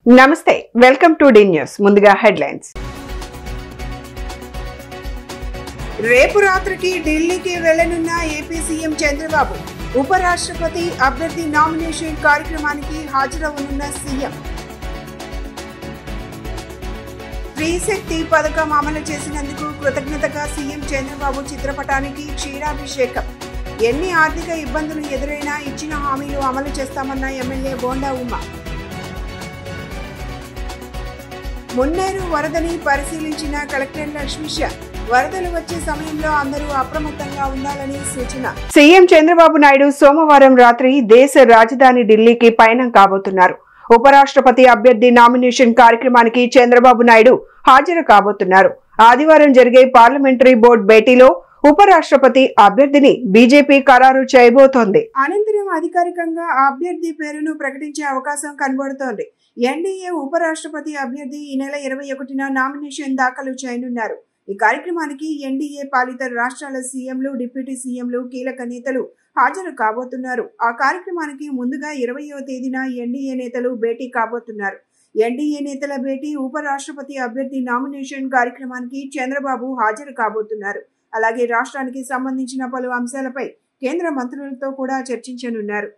నమస్తే welcome to D news ముందుగా headlines రేపు రాత్రికి ఢిల్లీకి వెళ్లనున్న ఏపీ సీఎం చంద్రబాబు ఉపరాష్ట్రపతి అభ్యర్థి నామినేషన్ కార్యక్రమానికి హాజరవనున్న సీఎం శ్రీశక్తి పథకం అమలు చేసినందుకు కృతజ్ఞతగా సీఎం చంద్రబాబు చిత్రపటానికి క్షీరాభిషేకం ఎన్ని ఆర్థిక ఇబ్బందులు ఎదురైనా ఇచ్చిన హామీలు అమలు చేస్తామన్న ఎమ్మెల్యే బోండా ఉమ మున్నేరు వరదని పరిశీలించిన కలెక్టర్ లక్ష్మీష వరదలు వచ్చే సమయంలో అందరూ అప్రమత్తంగా ఉండాలని సూచన సీఎం చంద్రబాబు నాయుడు సోమవారం రాత్రి దేశ రాజధాని ఢిల్లీకి పయనం కాబోతున్నారు. ఉపరాష్ట్రపతి అభ్యర్థి నామినేషన్ కార్యక్రమానికి చంద్రబాబు నాయుడు హాజరు కాబోతున్నారు. ఆదివారం జరిగే పార్లమెంటరీ బోర్డు భేటీలో ఉపరాష్ట్రపతి అభ్యర్థిని బీజేపీ ఖరారు చేయబోతోంది. అనంతరం అధికారికంగా ఆ అభ్యర్థి పేరును ప్రకటించే అవకాశం కనబడుతోంది. ఎన్డీఏ ఉపరాష్ట్రపతి అభ్యర్థి ఈ నెల 21న నామినేషన్ దాఖలు చేయనున్నారు. ఈ కార్యక్రమానికి ఎన్డీఏ పాలిత రాష్ట్రాల సీఎంలు, డిప్యూటీ సీఎంలు, కీలక నేతలు హాజరు కాబోతున్నారు. ఆ కార్యక్రమానికి ముందుగా 20వ తేదీన ఎన్డీఏ నేతలు భేటీ కాబోతున్నారు. ఎన్డీఏ నేతల భేటీ, ఉపరాష్ట్రపతి అభ్యర్థి నామినేషన్ కార్యక్రమానికి చంద్రబాబు హాజరు కాబోతున్నారు. అలాగే రాష్ట్రానికి సంబంధించిన పలు అంశాలపై కేంద్ర మంత్రులతో కూడా చర్చించనున్నారు.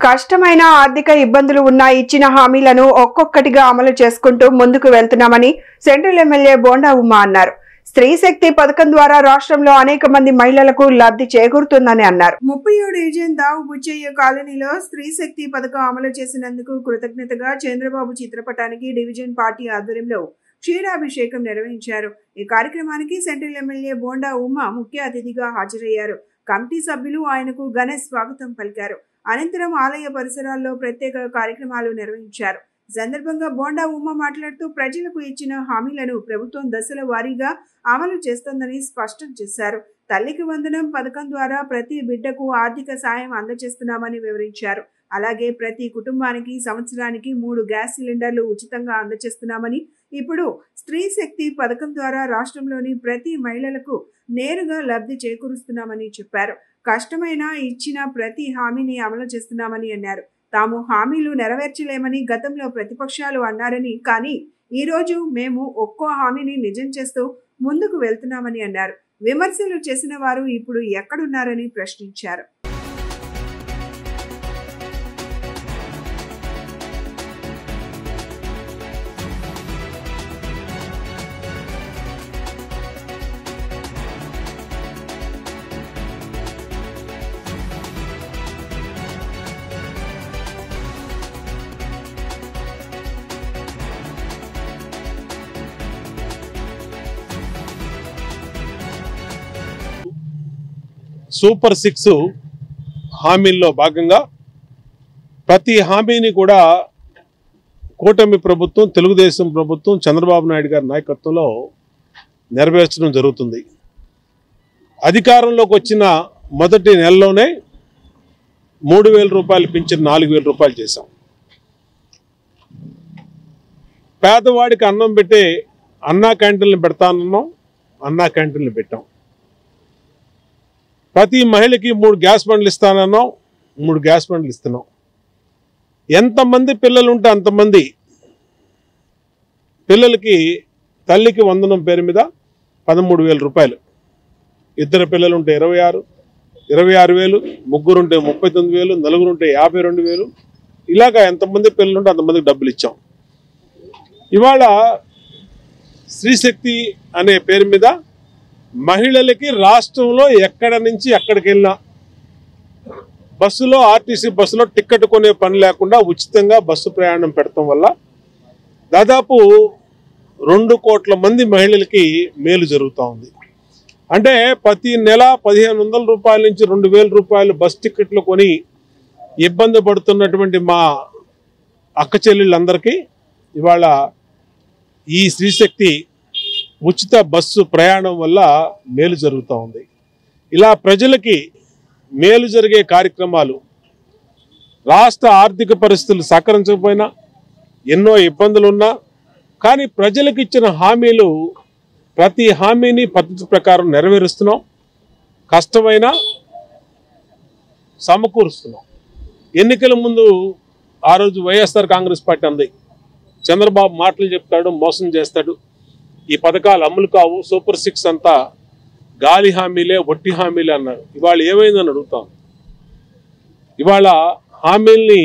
కష్టమైన ఆర్థిక ఇబ్బందులు ఉన్న ఇచ్చిన హామీలను ఒక్కొక్కటిగా అమలు చేసుకుంటూ ముందుకు వెళ్తున్నామని సెంట్రల్ ఎమ్మెల్యే బోండా ఉమా అన్నారు. స్త్రీ శక్తి పథకం ద్వారా రాష్ట్రంలో అనేక మంది మహిళలకు లబ్ధి చేకూరుతుందని అన్నారు. 37 డివిజన్ దావు బుచ్చయ్య కాలనీలో స్త్రీ శక్తి పథకం అమలు చేసినందుకు కృతజ్ఞతగా చంద్రబాబు చిత్రపటానికి డివిజన్ పార్టీ ఆధ్వర్యంలో క్షీరాభిషేకం నిర్వహించారు. ఈ కార్యక్రమానికి సెంట్రల్ ఎమ్మెల్యే బోండా ఉమా ముఖ్య అతిథిగా హాజరయ్యారు. కమిటీ సభ్యులు ఆయనకు ఘన స్వాగతం పలికారు. అనంతరం ఆలయ పరిసరాల్లో ప్రత్యేక కార్యక్రమాలు నిర్వహించారు. సందర్భంగా బోండా ఉమా మాట్లాడుతూ ప్రజలకు ఇచ్చిన హామీలను ప్రభుత్వం దశల వారీగా అమలు చేస్తోందని స్పష్టం చేశారు. తల్లికి వందనం పథకం ద్వారా ప్రతి బిడ్డకు ఆర్థిక సాయం అందజేస్తున్నామని వివరించారు. అలాగే ప్రతి కుటుంబానికి సంవత్సరానికి 3 గ్యాస్ సిలిండర్లు ఉచితంగా అందజేస్తున్నామని, ఇప్పుడు స్త్రీ శక్తి పథకం ద్వారా రాష్ట్రంలోని ప్రతి మహిళలకు నేరుగా లబ్ధి చేకూరుస్తున్నామని చెప్పారు. కష్టమైన ఇచ్చిన ప్రతి హామీని అమలు చేస్తున్నామని అన్నారు. తాము హామీలు నెరవేర్చలేమని గతంలో ప్రతిపక్షాలు అన్నారని, కానీ ఈ రోజు మేము ఒక్కో హామీని నిజం చేస్తూ ముందుకు వెళ్తున్నామని అన్నారు. విమర్శలు చేసిన వారు ఇప్పుడు ఎక్కడున్నారని ప్రశ్నించారు. సూపర్ 6 హామీల్లో భాగంగా ప్రతి హామీని కూడా కూటమి ప్రభుత్వం, తెలుగుదేశం ప్రభుత్వం, చంద్రబాబు నాయుడు గారి నాయకత్వంలో నెరవేర్చడం జరుగుతుంది. అధికారంలోకి వచ్చిన మొదటి నెలలోనే 3,000 రూపాయలు పింఛన్ 4,000 రూపాయలు చేశాం. పేదవాడికి అన్నం పెట్టే అన్నా క్యాంటీన్లు పెడతానన్నాం, అన్నా క్యాంటీన్లు పెట్టాం. ప్రతి మహిళకి 3 గ్యాస్ బండ్లు ఇస్తానన్నాం, 3 గ్యాస్ బండ్లు ఇస్తున్నాం. ఎంతమంది పిల్లలు ఉంటే అంతమంది పిల్లలకి తల్లికి వందనం పేరు మీద 13,000 రూపాయలు. 2 పిల్లలు ఉంటే 26,000, ముగ్గురుంటే 39,000, నలుగురుంటే 52,000. ఇలాగా ఎంతమంది పిల్లలు ఉంటే అంతమందికి డబ్బులు ఇచ్చాం. ఇవాళ స్త్రీశక్తి అనే పేరు మీద మహిళలకి రాష్ట్రంలో ఎక్కడ నుంచి ఎక్కడికి వెళ్ళినా బస్సులో, ఆర్టీసీ బస్సులో టికెట్ కొనే పని లేకుండా ఉచితంగా బస్సు ప్రయాణం పెడతాం వల్ల దాదాపు 2 కోట్ల మంది మహిళలకి మేలు జరుగుతూ ఉంది. అంటే ప్రతి నెల 1,500 రూపాయల నుంచి 2,000 రూపాయలు బస్ టికెట్లు కొని ఇబ్బంది పడుతున్నటువంటి మా అక్క చెల్లెళ్ళందరికీ ఇవాళ ఈ స్త్రీశక్తి ఉచిత బస్సు ప్రయాణం వల్ల మేలు జరుగుతూ ఉంది. ఇలా ప్రజలకి మేలు జరిగే కార్యక్రమాలు, రాష్ట్ర ఆర్థిక పరిస్థితులు సహకరించకపోయినా, ఎన్నో ఇబ్బందులున్నా కానీ ప్రజలకు ఇచ్చిన హామీలు ప్రతి హామీని పద్ధతి ప్రకారం నెరవేరుస్తున్నాం. కష్టమైనా సమకూరుస్తున్నాం. ఎన్నికల ముందు ఆ రోజు వైఎస్ఆర్ కాంగ్రెస్ పార్టీ అంది, చంద్రబాబు మాటలు చెప్తాడు, మోసం చేస్తాడు, ఈ పథకాలు అమలు కావు, సూపర్ 6 అంతా గాలి హామీలే, వట్టి హామీలే అన్నారు. ఇవాళ ఏమైందని అడుగుతాం. ఇవాళ హామీల్ని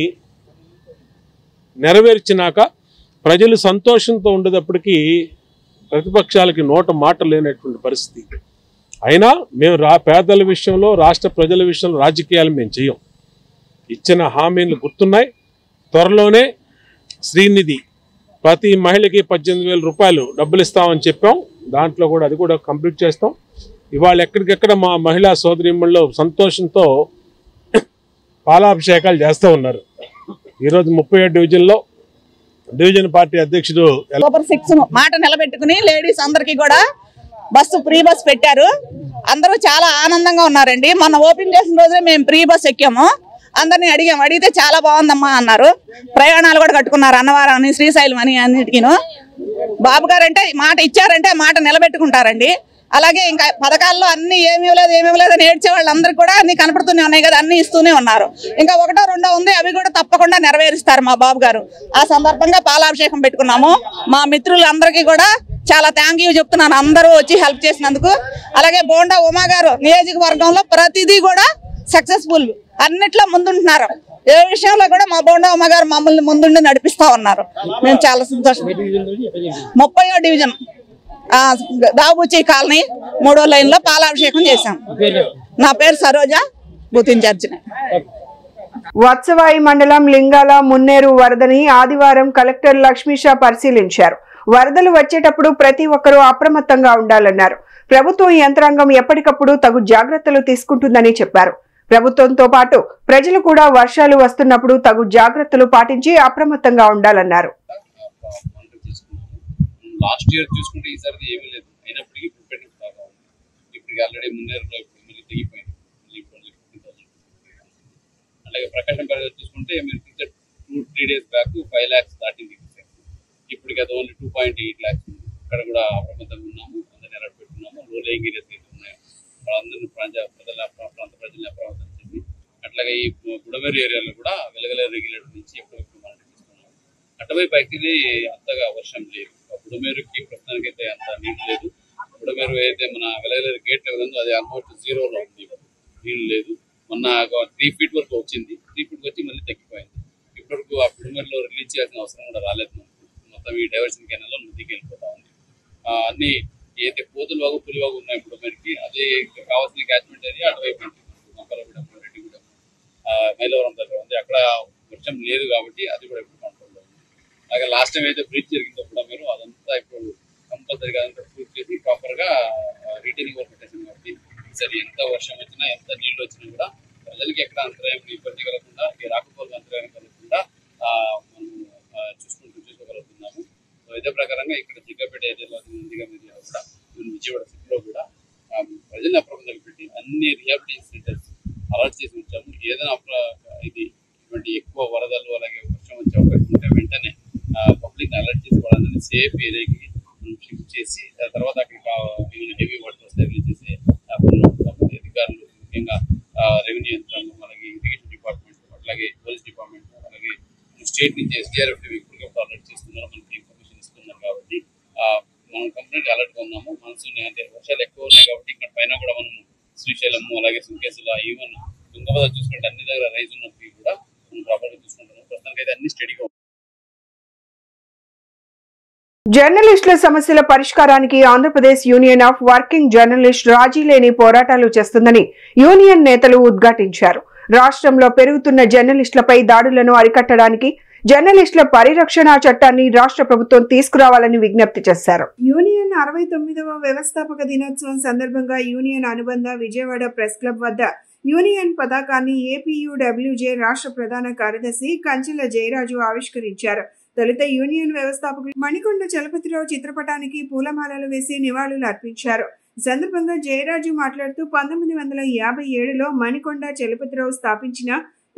నెరవేర్చినాక ప్రజలు సంతోషంతో ఉండేటప్పటికీ ప్రతిపక్షాలకి నోట మాట లేనటువంటి పరిస్థితి. అయినా మేము పేదల విషయంలో, రాష్ట్ర ప్రజల విషయంలో రాజకీయాలు మేము చేయం. ఇచ్చిన హామీలు గుర్తున్నాయి. త్వరలోనే శ్రీనిధి ప్రతి మహిళకి 18,000 రూపాయలు డబ్బులు ఇస్తామని చెప్పాం. దాంట్లో కూడా అది కూడా కంప్లీట్ చేస్తాం. ఇవాళ ఎక్కడికెక్కడ మా మహిళా సోదరీమణులు సంతోషంతో పాలాభిషేకాలు చేస్తూ ఉన్నారు. ఈరోజు 37 డివిజన్లో డివిజన్ పార్టీ అధ్యక్షుడు సూపర్ 6 మాట నిలబెట్టుకుని లేడీస్ అందరికీ కూడా ఫ్రీ బస్ పెట్టారు. అందరూ చాలా ఆనందంగా ఉన్నారండి. మొన్న ఓపెన్ చేసిన రోజే మేము ఫ్రీ బస్ ఎక్కాము. అందరినీ అడిగితే చాలా బాగుందమ్మా అన్నారు. ప్రయాణాలు కూడా కట్టుకున్నారు, అన్నవరం అని, శ్రీశైలం అని, అన్నిటికీను. బాబు గారు అంటే మాట ఇచ్చారంటే మాట నిలబెట్టుకుంటారండి. అలాగే ఇంకా పథకాల్లో అన్ని ఏమీ లేదు అని ఏడ్చే వాళ్ళందరికీ కూడా అన్ని కనపడుతూనే ఉన్నాయి కదా, అన్ని ఇస్తూనే ఉన్నారు. ఇంకా 1, 2 ఉంది, అవి కూడా తప్పకుండా నెరవేరుస్తారు మా బాబు గారు. ఆ సందర్భంగా పాలాభిషేకం పెట్టుకున్నాము. మా మిత్రులందరికీ కూడా చాలా థ్యాంక్ యూ చెప్తున్నాను, అందరూ వచ్చి హెల్ప్ చేసినందుకు. అలాగే బోండా ఉమా గారు నియోజకవర్గంలో ప్రతిదీ కూడా సక్సెస్ఫుల్, అన్నిట్లో ముందుంటున్నారు. ఏ విషయంలో కూడా మా బోండమ్మ గారు మమ్మల్ని ముందుండి నడిపిస్తా ఉన్నారు. మేము చాలా సంతోషం. 30వ డివిజన్ దాబూచి కాలనీ 3వ లైన్లో పాలాభిషేకం చేశాం. నా పేరు సరోజ, బూత్ ఇన్ఛార్జిని. వత్సవాయి మండలం లింగాల మున్నేరు వరదని ఆదివారం కలెక్టర్ లక్ష్మీషా పరిశీలించారు. వరదలు వచ్చేటప్పుడు ప్రతి ఒక్కరూ అప్రమత్తంగా ఉండాలన్నారు. ప్రభుత్వం యంత్రాంగం ఎప్పటికప్పుడు తగు జాగ్రత్తలు తీసుకుంటుందని చెప్పారు. ప్రభుత్వంతో పాటు ప్రజలు కూడా వర్షాలు వస్తున్నప్పుడు తగు జాగ్రత్తలు పాటించి అప్రమత్తంగా ఉండాలన్నారు. లాస్ట్ ఇయర్ చూసుకుంటే ఈసారి ఏమీ లేదు, అయినప్పటికీ ప్రిపేర్నెస్ బాగా ఉంది. ఇప్పుడు ఆల్రెడీ మున్నేరులో మళ్ళీ తెగిపోయింది. అలాగే ప్రకాశం పరిధి చూసుకుంటే మీరు 2-3 days బ్యాక్ 5 lakhs దాటింది. ఇప్పటికి అది ఓన్లీ 2.8 lakhs ఉంది. ఇక్కడ కూడా అప్రమత్తంగా ఉన్నాము, అందరినీ అలర్ట్ పెట్టుకున్నాము. లో లేయింగ్ ఏరియాస్ అయితే ఉన్నాయో వాళ్ళందరినీ ప్రాంత ప్రజల్ని అప్రమత్తం చేసి, అట్లాగే ఈ గుడమేరు ఏరియాలో కూడా వెలగలే రెగ్యులేటర్ నుంచి ఎప్పుడెప్పుడు మానిటర్ చేసుకున్నాము. అటువైపు యాక్చువల్లీ అంతగా వర్షం లేదు. గుడమేరుకి ప్రస్తుతానికి అయితే అంత నీళ్ళు లేదు. గుడమేరు అయితే మన వెలగలేరు గేట్ ఉందో అది ఆల్మోస్ట్ 0లో ఉంది, నీళ్ళు లేదు. మొన్న 3 feet వరకు వచ్చింది, 3 feet వచ్చి మళ్ళీ తగ్గిపోయింది. ఇప్పటివరకు ఆ గుడమేరులో రిలీజ్ చేయాల్సిన అవసరం కూడా రాలేదు. మొత్తం ఈ డైవర్షన్ కెనాల్లో నదికి వెళ్ళిపోతా ఉంది. అన్ని ఏదైతే కోతులవాగు పులివాగు ఉన్నాయి గుడమేరుకి, అది కావాల్సిన క్యాచ్మెంట్ ఏరియా అటువైపు మొక్కలగూడెం, రెడ్డిగూడెం, మైలవరం దగ్గర ఉంది. అక్కడ వర్షం లేదు కాబట్టి అది కూడా ఇప్పుడు కంట్రోల్లో ఉంది. అలాగే లాస్ట్ టైం అయితే బ్రీచ్ జరిగిందో కూడా మీరు అదంతా ఇప్పుడు కంపల్సరీగా అదంతా ప్రూఫ్ చేసి ప్రాపర్గా రిటైనింగ్ వర్క్ పెట్టేసింది. కాబట్టి సరే ఎంత వర్షం వచ్చినా ఎంత నీళ్ళు వచ్చినా కూడా ప్రజలకి ఎక్కడ అంతరాయం ఇబ్బంది కలగకుండా, రాకపోకలకు అంతరాయం కలగకుండా మనం చూసుకోగలుగుతున్నాము. ఇదే ప్రకారంగా ఇక్కడ చిక్కపేట ఏరియాలో కూడా విజయవాడ సిటీలో కూడా ప్రజల్ని అప్రమత్తంగా పెట్టి అన్ని రిహాబిలిటేషన్ సెంటర్స్ అలర్ట్ చేసి ఉంచాము. ఏదైనా ఇది ఇటువంటి ఎక్కువ వరదలు అలాగే వర్షం వచ్చే అవకాశం ఉంటే వెంటనే పబ్లిక్ అలర్ట్ చేసి వాళ్ళందరినీ సేఫ్ ఏరియాకి మనం షిఫ్ట్ చేసి తర్వాత అక్కడికి హెవీ వాటర్ వస్తే రిలీజ్ చేసే అధికారులు, ముఖ్యంగా రెవెన్యూ యంత్రాంగం, అలాగే ఇరిగేషన్ డిపార్ట్మెంట్, అట్లాగే పోలీస్ డిపార్ట్మెంట్, అలాగే స్టేట్ నుంచి SDRF ఇప్పటికప్పుడు అలర్ట్ చేస్తున్నారు, మనకి ఇన్ఫర్మేషన్ ఇస్తున్నారు. కాబట్టి మనం కంప్లీట్ అలర్ట్గా ఉన్నాము. మాన్సూన్ అంటే వర్షాలు ఎక్కువ ఉన్నాయి కాబట్టి ఇక్కడ పైన కూడా మనం శ్రీశైలము, అలాగే సుంకేసుల, ఈవెన్ తుంగభద్ర చూసుకుంటే అన్ని దగ్గర రైజ్ ఉన్నప్పటికీ కూడా మనం ప్రాపర్గా చూసుకుంటున్నాం. ప్రస్తుతానికి అయితే అన్ని స్టడీగా. జర్నలిస్టుల సమస్యల పరిష్కారానికి Andhra Pradesh union of working journalist రాజీ లేని పోరాటాలు చేస్తుందని యూనియన్ నేతలు ఉద్ఘాటించారు. రాష్ట్రంలో పెరుగుతున్న జర్నలిస్టులపై దాడులను అరికట్టడానికి జర్నలిస్టుల పరిరక్షణ చట్టాన్ని రాష్ట్ర ప్రభుత్వం తీసుకురావాలని విజ్ఞప్తి చేశారు. యూనియన్ 69వ వ్యవస్థాపక దినోత్సవం సందర్భంగా యూనియన్ అనుబంధ విజయవాడ ప్రెస్ క్లబ్ వద్ద యూనియన్ పతాకాన్ని ఏపీయూడబ్ల్యూజే రాష్ట్ర ప్రధాన కార్యదర్శి కంచెల జయరాజు ఆవిష్కరించారు. తొలుత యూనియన్ వ్యవస్థాపకులు మణికొండ చలపతిరావు చిత్రపటానికి పూలమాలలు వేసి నివాళులు అర్పించారు. ఈ సందర్భంగా జయరాజు మాట్లాడుతూ 1957లో మణికొండ చలపతిరావు స్థాపించిన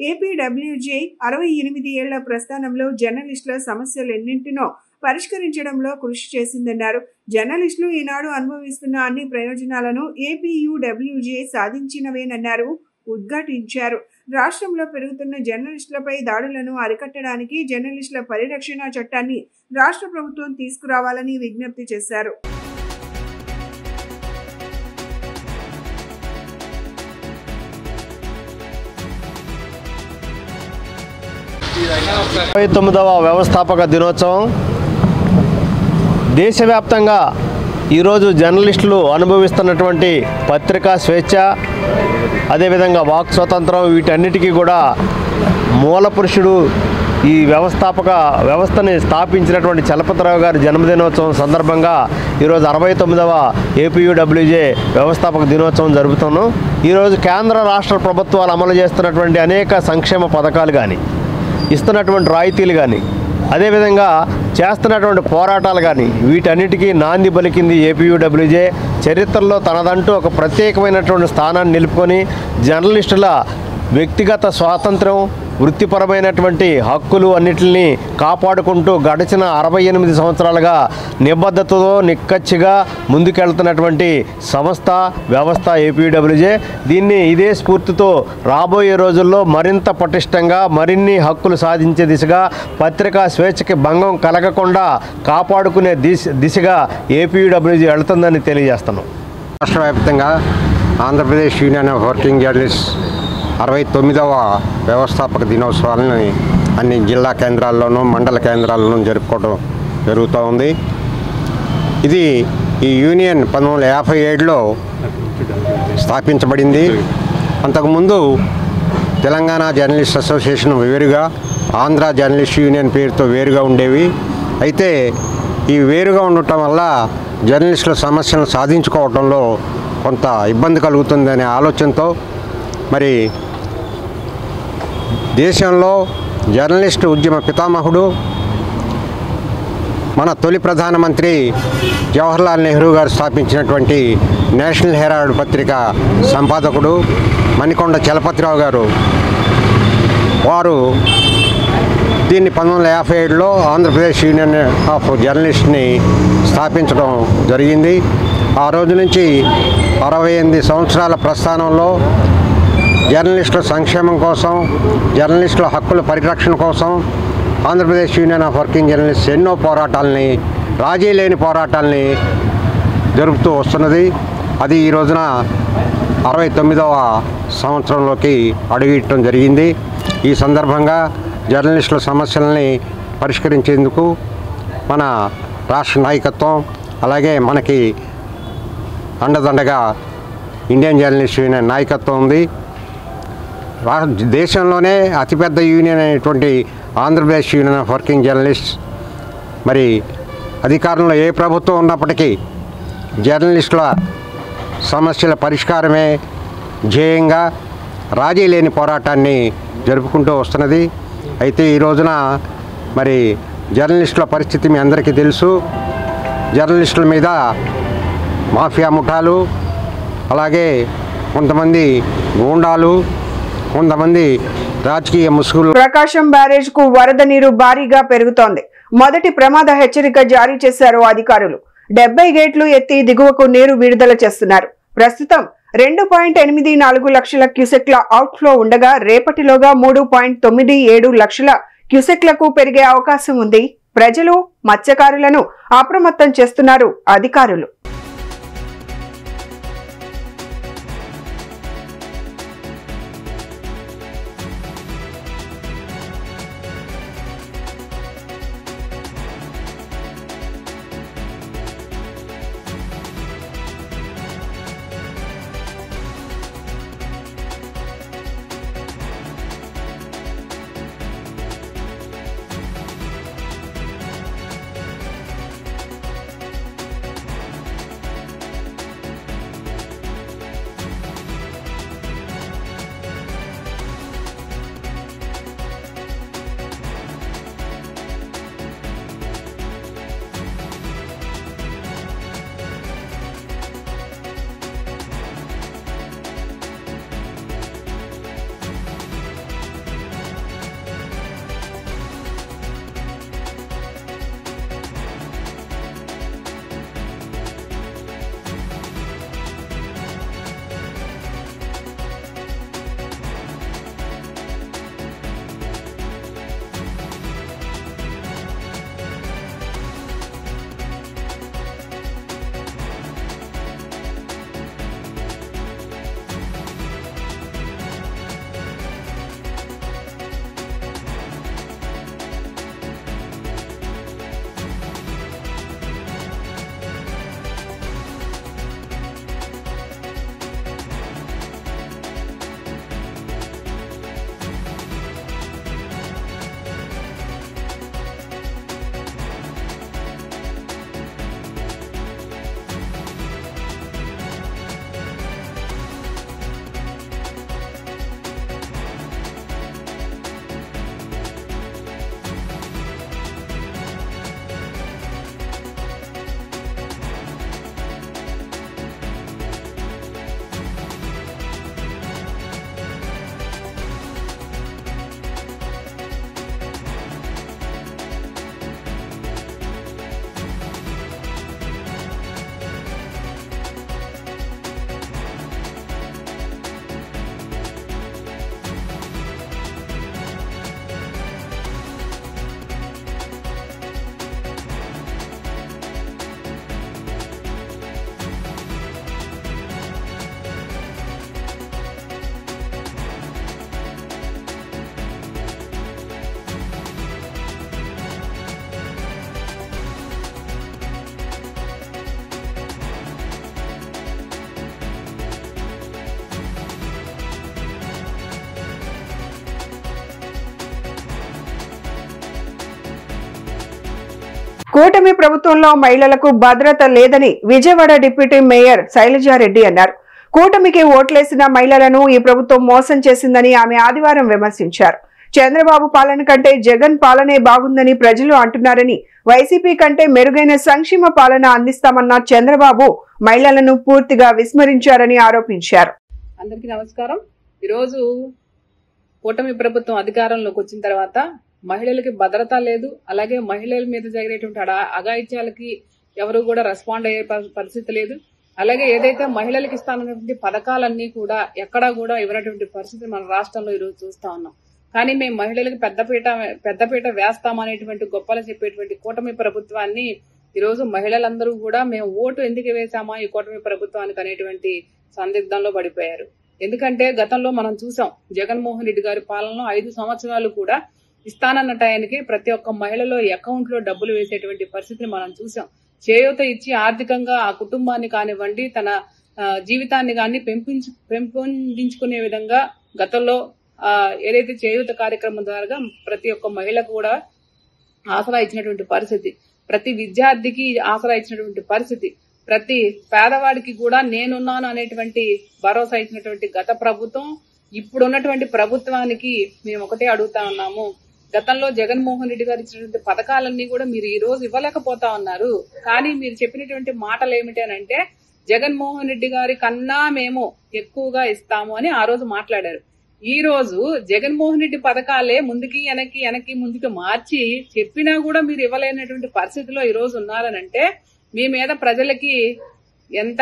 ఏపీడబ్ల్యూజే 68 ఏళ్ల ప్రస్థానంలో జర్నలిస్టుల సమస్యలెన్నింటినో పరిష్కరించడంలో కృషి చేసిందన్నారు. జర్నలిస్టులు ఈనాడు అనుభవిస్తున్న అన్ని ప్రయోజనాలను ఏపీయూడబ్ల్యూజే సాధించినవేనన్నారు. ఉద్ఘాటించారు. రాష్ట్రంలో పెరుగుతున్న జర్నలిస్టులపై దాడులను అరికట్టడానికి జర్నలిస్టుల పరిరక్షణ చట్టాన్ని రాష్ట్ర ప్రభుత్వం తీసుకురావాలని విజ్ఞప్తి చేశారు. వ్యవస్థాపక దినోత్సవం దేశవ్యాప్తంగా ఈరోజు జర్నలిస్టులు అనుభవిస్తున్నటువంటి పత్రికా స్వేచ్ఛ, అదేవిధంగా వాక్ స్వాతంత్రం, వీటన్నిటికీ కూడా మూల పురుషుడు ఈ వ్యవస్థని స్థాపించినటువంటి చలపతిరావు గారి జన్మదినోత్సవం సందర్భంగా ఈరోజు 69వ ఏపీయూడబ్ల్యూజే వ్యవస్థాపక దినోత్సవం జరుపుతున్నాం. ఈరోజు కేంద్ర రాష్ట్ర ప్రభుత్వాలు అమలు చేస్తున్నటువంటి అనేక సంక్షేమ పథకాలు కానీ, ఇస్తున్నటువంటి రాయితీలు కానీ, అదేవిధంగా చేస్తున్నటువంటి పోరాటాలు కానీ, వీటన్నిటికీ నాంది పలికింది ఏపీయూడబ్ల్యూజే. చరిత్రలో తనదంటూ ఒక ప్రత్యేకమైనటువంటి స్థానాన్ని నిలుపుకొని జర్నలిస్టుల వ్యక్తిగత స్వాతంత్రం, వృత్తిపరమైనటువంటి హక్కులు అన్నిటిని కాపాడుకుంటూ గడిచిన 68 సంవత్సరాలుగా నిబద్ధతతో నిక్కచ్చిగా ముందుకెళ్తున్నటువంటి వ్యవస్థ ఏపీడబ్ల్యూజే. దీన్ని ఇదే స్ఫూర్తితో రాబోయే రోజుల్లో మరింత పటిష్టంగా మరిన్ని హక్కులు సాధించే దిశగా, పత్రికా స్వేచ్ఛకి భంగం కలగకుండా కాపాడుకునే దిశగా ఏపీడబ్ల్యూజే వెళుతుందని తెలియజేస్తున్నాం. రాష్ట్ర వ్యాప్తంగా Andhra Pradesh union of working journalist 69వ వ్యవస్థాపక దినోత్సవాలని అన్ని జిల్లా కేంద్రాల్లోనూ మండల కేంద్రాల్లోనూ జరుపుకోవడం జరుగుతూ ఉంది. ఇది ఈ యూనియన్ 1957లో స్థాపించబడింది. అంతకుముందు తెలంగాణ జర్నలిస్ట్ అసోసియేషన్ వేరుగా, ఆంధ్ర జర్నలిస్ట్ యూనియన్ పేరుతో వేరుగా ఉండేవి. అయితే ఈ వేరుగా ఉండటం వల్ల జర్నలిస్టుల సమస్యలను సాధించుకోవడంలో కొంత ఇబ్బంది కలుగుతుందనే ఆలోచనతో మరి దేశంలో జర్నలిస్టు ఉద్యమ పితామహుడు మన తొలి ప్రధానమంత్రి జవహర్లాల్ నెహ్రూ గారు స్థాపించినటువంటి నేషనల్ హెరాల్డ్ పత్రిక సంపాదకుడు మణికొండ చలపతిరావు గారు, వారు దీన్ని 1957లో ఆంధ్రప్రదేశ్ యూనియన్ ఆఫ్ జర్నలిస్ట్ని స్థాపించడం జరిగింది. ఆ రోజు నుంచి 68 సంవత్సరాల ప్రస్థానంలో జర్నలిస్టుల సంక్షేమం కోసం, జర్నలిస్టుల హక్కుల పరిరక్షణ కోసం Andhra Pradesh union of working journalist ఎన్నో పోరాటాలని, రాజీ లేని పోరాటాలని జరుపుతూ వస్తున్నది. అది ఈ రోజున 69వ సంవత్సరంలోకి అడుగుపెట్టడం జరిగింది. ఈ సందర్భంగా జర్నలిస్టుల సమస్యలని పరిష్కరించేందుకు మన రాష్ట్ర నాయకత్వం, అలాగే మనకి అండదండగా ఇండియన్ జర్నలిస్ట్ యూనియన్ నాయకత్వం ఉంది. దేశంలోనే అతిపెద్ద యూనియన్ అయినటువంటి Andhra Pradesh union of working journalist మరి అధికారంలో ఏ ప్రభుత్వం ఉన్నప్పటికీ జర్నలిస్టుల సమస్యల పరిష్కారమే ధ్యేయంగా రాజీ లేని పోరాటాన్ని జరుపుకుంటూ వస్తున్నది. అయితే ఈ రోజున మరి జర్నలిస్టుల పరిస్థితి మీ అందరికీ తెలుసు. జర్నలిస్టుల మీద మాఫియా ముఠాలు, అలాగే కొంతమంది గూండాలు, కొంతమంది రాజకీయ ముసుగులు. ప్రకాశం బ్యారేజ్ కు వరద నీరు భారీగా పెరుగుతోంది. మొదటి ప్రమాద హెచ్చరిక జారీ చేశారు అధికారులు. 70 గేట్లు ఎత్తి దిగువకు నీరు విడుదల చేస్తున్నారు. ప్రస్తుతం 2.84 లక్షల క్యూసెక్ల అవుట్ఫ్లో ఉండగా రేపటిలోగా 3.97 లక్షల క్యూసెక్లకు పెరిగే అవకాశం ఉంది. ప్రజలు, మత్స్యకారులను అప్రమత్తం చేస్తున్నారు అధికారులు. కూటమి ప్రభుత్వంలో మహిళలకు భద్రత లేదని విజయవాడ డిప్యూటీ మేయర్ శైలజారెడ్డి అన్నారు. కూటమికి ఓట్లేసిన మహిళలను ఈ ప్రభుత్వం మోసం చేసిందని ఆమె ఆదివారం విమర్శించారు. చంద్రబాబు పాలన కంటే జగన్ పాలనే బాగుందని ప్రజలు అంటున్నారని, వైసీపీ కంటే మెరుగైన సంక్షేమ పాలన అందిస్తామన్న చంద్రబాబు మహిళలను పూర్తిగా విస్మరించారని ఆరోపించారు. అందరికీ నమస్కారం. ఈరోజు కూటమి ప్రభుత్వం అధికారంలోకి వచ్చిన తర్వాత మహిళలకి భద్రత లేదు, అలాగే మహిళల మీద జరిగేటువంటి అఘాయిత్యాలకి ఎవరు కూడా రెస్పాండ్ అయ్యే పరిస్థితి లేదు. అలాగే ఏదైతే మహిళలకు ఇస్తానన్నటువంటి పథకాలన్నీ కూడా ఎక్కడా కూడా ఇవ్వనటువంటి పరిస్థితి మన రాష్ట్రంలో ఈరోజు చూస్తా ఉన్నాం. కానీ మేము మహిళలకు పెద్దపీట వేస్తామనేటువంటి గొప్పలు చెప్పేటువంటి కూటమి ప్రభుత్వాన్ని ఈరోజు మహిళలందరూ కూడా మేము ఓటు ఎందుకు వేసామా ఈ కూటమి ప్రభుత్వానికి అనేటువంటి సందిగ్ధంలో పడిపోయారు. ఎందుకంటే గతంలో మనం చూసాం, జగన్మోహన్ రెడ్డి గారి పాలనలో 5 సంవత్సరాలు కూడా ఇస్తానన్న టయానికి ప్రతి ఒక్క మహిళలో అకౌంట్ లో డబ్బులు వేసేటువంటి పరిస్థితిని మనం చూసాం. చేయూత ఇచ్చి ఆర్థికంగా ఆ కుటుంబాన్ని కానివ్వండి, తన జీవితాన్ని కానీ పెంపొందించుకునే విధంగా గతంలో ఏదైతే చేయూత కార్యక్రమం ద్వారా ప్రతి ఒక్క మహిళకు కూడా ఆసరా ఇచ్చినటువంటి పరిస్థితి, ప్రతి విద్యార్థికి ఆసరా ఇచ్చినటువంటి పరిస్థితి, ప్రతి పేదవాడికి కూడా నేనున్నాను అనేటువంటి భరోసా ఇచ్చినటువంటి గత ప్రభుత్వం ఇప్పుడున్నటువంటి ప్రభుత్వానికి మేము ఒకటే అడుగుతా ఉన్నాము. గతంలో జగన్మోహన్ రెడ్డి గారు ఇచ్చినటువంటి పథకాలన్నీ కూడా మీరు ఈ రోజు ఇవ్వలేకపోతా ఉన్నారు. కానీ మీరు చెప్పినటువంటి మాటలు ఏమిటి అని అంటే, జగన్మోహన్ రెడ్డి గారి కన్నా మేము ఎక్కువగా ఇస్తాము అని ఆ రోజు మాట్లాడారు. ఈ రోజు జగన్మోహన్ రెడ్డి పథకాలే ముందుకి వెనక్కి ముందుకి మార్చి చెప్పినా కూడా మీరు ఇవ్వలేనటువంటి పరిస్థితిలో ఈ రోజు ఉన్నారనంటే మీ మీద ప్రజలకి ఎంత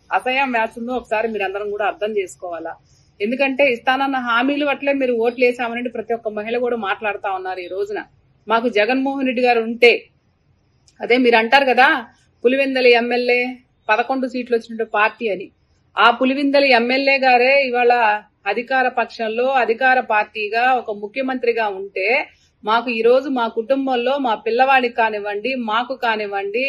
అసహ్యం వేస్తుందో ఒకసారి మీరు అందరం కూడా అర్థం చేసుకోవాలా. ఎందుకంటే ఇస్తానన్న హామీలు అట్లే మీరు ఓట్లు వేసామని ప్రతి ఒక్క మహిళ కూడా మాట్లాడుతా ఉన్నారు. ఈ రోజున మాకు జగన్మోహన్ రెడ్డి గారు ఉంటే, అదే మీరు అంటారు కదా పులివెందలి ఎమ్మెల్యే 11 సీట్లు వచ్చినట్టు పార్టీ అని, ఆ పులివెందలి ఎమ్మెల్యే గారే ఇవాళ అధికార పక్షంలో అధికార పార్టీగా ఒక ముఖ్యమంత్రిగా ఉంటే మాకు ఈ రోజు మా కుటుంబంలో మా పిల్లవాడికి కానివ్వండి, మాకు కానివ్వండి,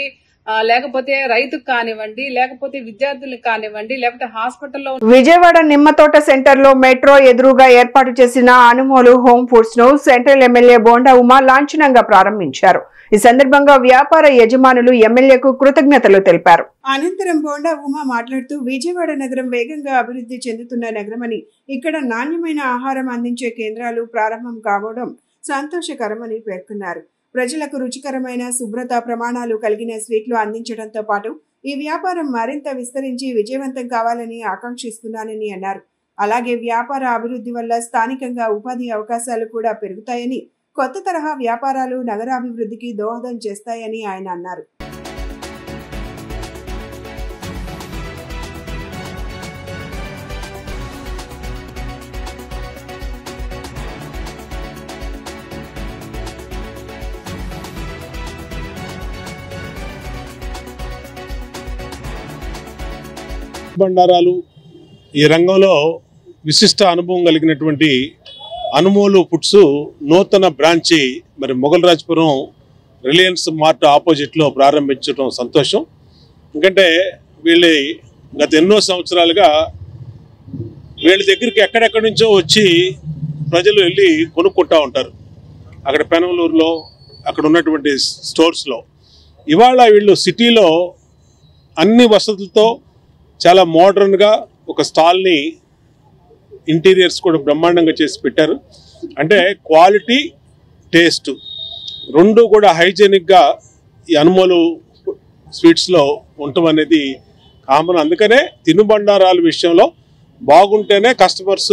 లేకపోతే రైతుకు కానివ్వండి, లేకపోతే విద్యార్థులకు కానివ్వండి, లేకపోతే హాస్పిటల్లో విజయవాడ నిమ్మతోట సెంటర్ లో మెట్రో ఎదురుగా ఏర్పాటు చేసిన అనుమోలు హోమ్ ఫుడ్స్ ను సెంట్రల్ ఎమ్మెల్యే బోండా ఉమా లాంఛనంగా ప్రారంభించారు. ఈ సందర్భంగా వ్యాపార యజమానులు ఎమ్మెల్యేకు కృతజ్ఞతలు తెలిపారు. అనంతరం బోండా ఉమా మాట్లాడుతూ విజయవాడ నగరం వేగంగా అభివృద్ధి చెందుతున్న నగరమని, ఇక్కడ నాణ్యమైన ఆహారం అందించే కేంద్రాలు ప్రారంభం కావడం సంతోషకరమని పేర్కొన్నారు. ప్రజలకు రుచికరమైన శుభ్రత ప్రమాణాలు కలిగిన స్వీట్లు అందించడంతో పాటు ఈ వ్యాపారం మరింత విస్తరించి విజయవంతం కావాలని ఆకాంక్షిస్తున్నానని అన్నారు. అలాగే వ్యాపార అభివృద్ధి వల్ల స్థానికంగా ఉపాధి అవకాశాలు కూడా పెరుగుతాయని, కొత్త తరహా వ్యాపారాలు నగరాభివృద్ధికి దోహదం చేస్తాయని ఆయన అన్నారు. బండారాలు ఈ రంగంలో విశిష్ట అనుభవం కలిగినటువంటి అనుమోలు ఫుడ్స్ నూతన బ్రాంచి మరి మొగల్రాజ్పురం రిలయన్స్ మార్ట్ ఆపోజిట్లో ప్రారంభించడం సంతోషం. ఎందుకంటే వీళ్ళు గత ఎన్నో సంవత్సరాలుగా వీళ్ళ దగ్గరికి ఎక్కడెక్కడి నుంచో వచ్చి ప్రజలు వెళ్ళి కొనుక్కుంటూ ఉంటారు. అక్కడ పెనమలూరులో అక్కడ ఉన్నటువంటి స్టోర్స్లో. ఇవాళ వీళ్ళు సిటీలో అన్ని వసతులతో చాలా మోడర్న్గా ఒక స్టాల్ని ఇంటీరియర్స్ కూడా బ్రహ్మాండంగా చేసి పెట్టారు. అంటే క్వాలిటీ, టేస్ట్ రెండు కూడా హైజీనిక్గా ఈ అనుమోలు స్వీట్స్లో ఉండటం అనేది కామన్. అందుకనే తినుబండారాల విషయంలో బాగుంటేనే కస్టమర్స్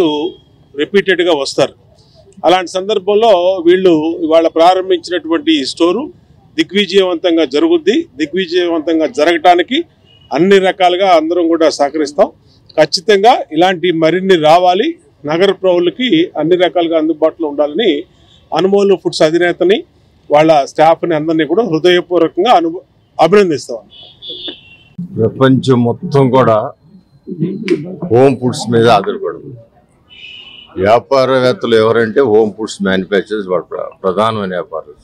రిపీటెడ్గా వస్తారు. అలాంటి సందర్భంలో వీళ్ళు ఇవాళ ప్రారంభించినటువంటి స్టోరు దిగ్విజయవంతంగా జరుగుద్ది. దిగ్విజయవంతంగా జరగటానికి అన్ని రకాలుగా అందరం కూడా సహకరిస్తాం. ఖచ్చితంగా ఇలాంటి మరిన్ని రావాలి, నగర ప్రజలకి అన్ని రకాలుగా అందుబాటులో ఉండాలని అనుమోలు ఫుడ్స్ అధినేతని వాళ్ళ స్టాఫ్ని అందరినీ కూడా హృదయపూర్వకంగా అభినందిస్తాం. ప్రపంచం మొత్తం కూడా హోమ్ ఫుడ్స్ మీద ఆధారపడదు. వ్యాపారవేత్తలు ఎవరంటే హోమ్ ఫుడ్స్ మ్యానుఫ్యాక్చరర్స్ ప్రధానమైన వ్యాపారం,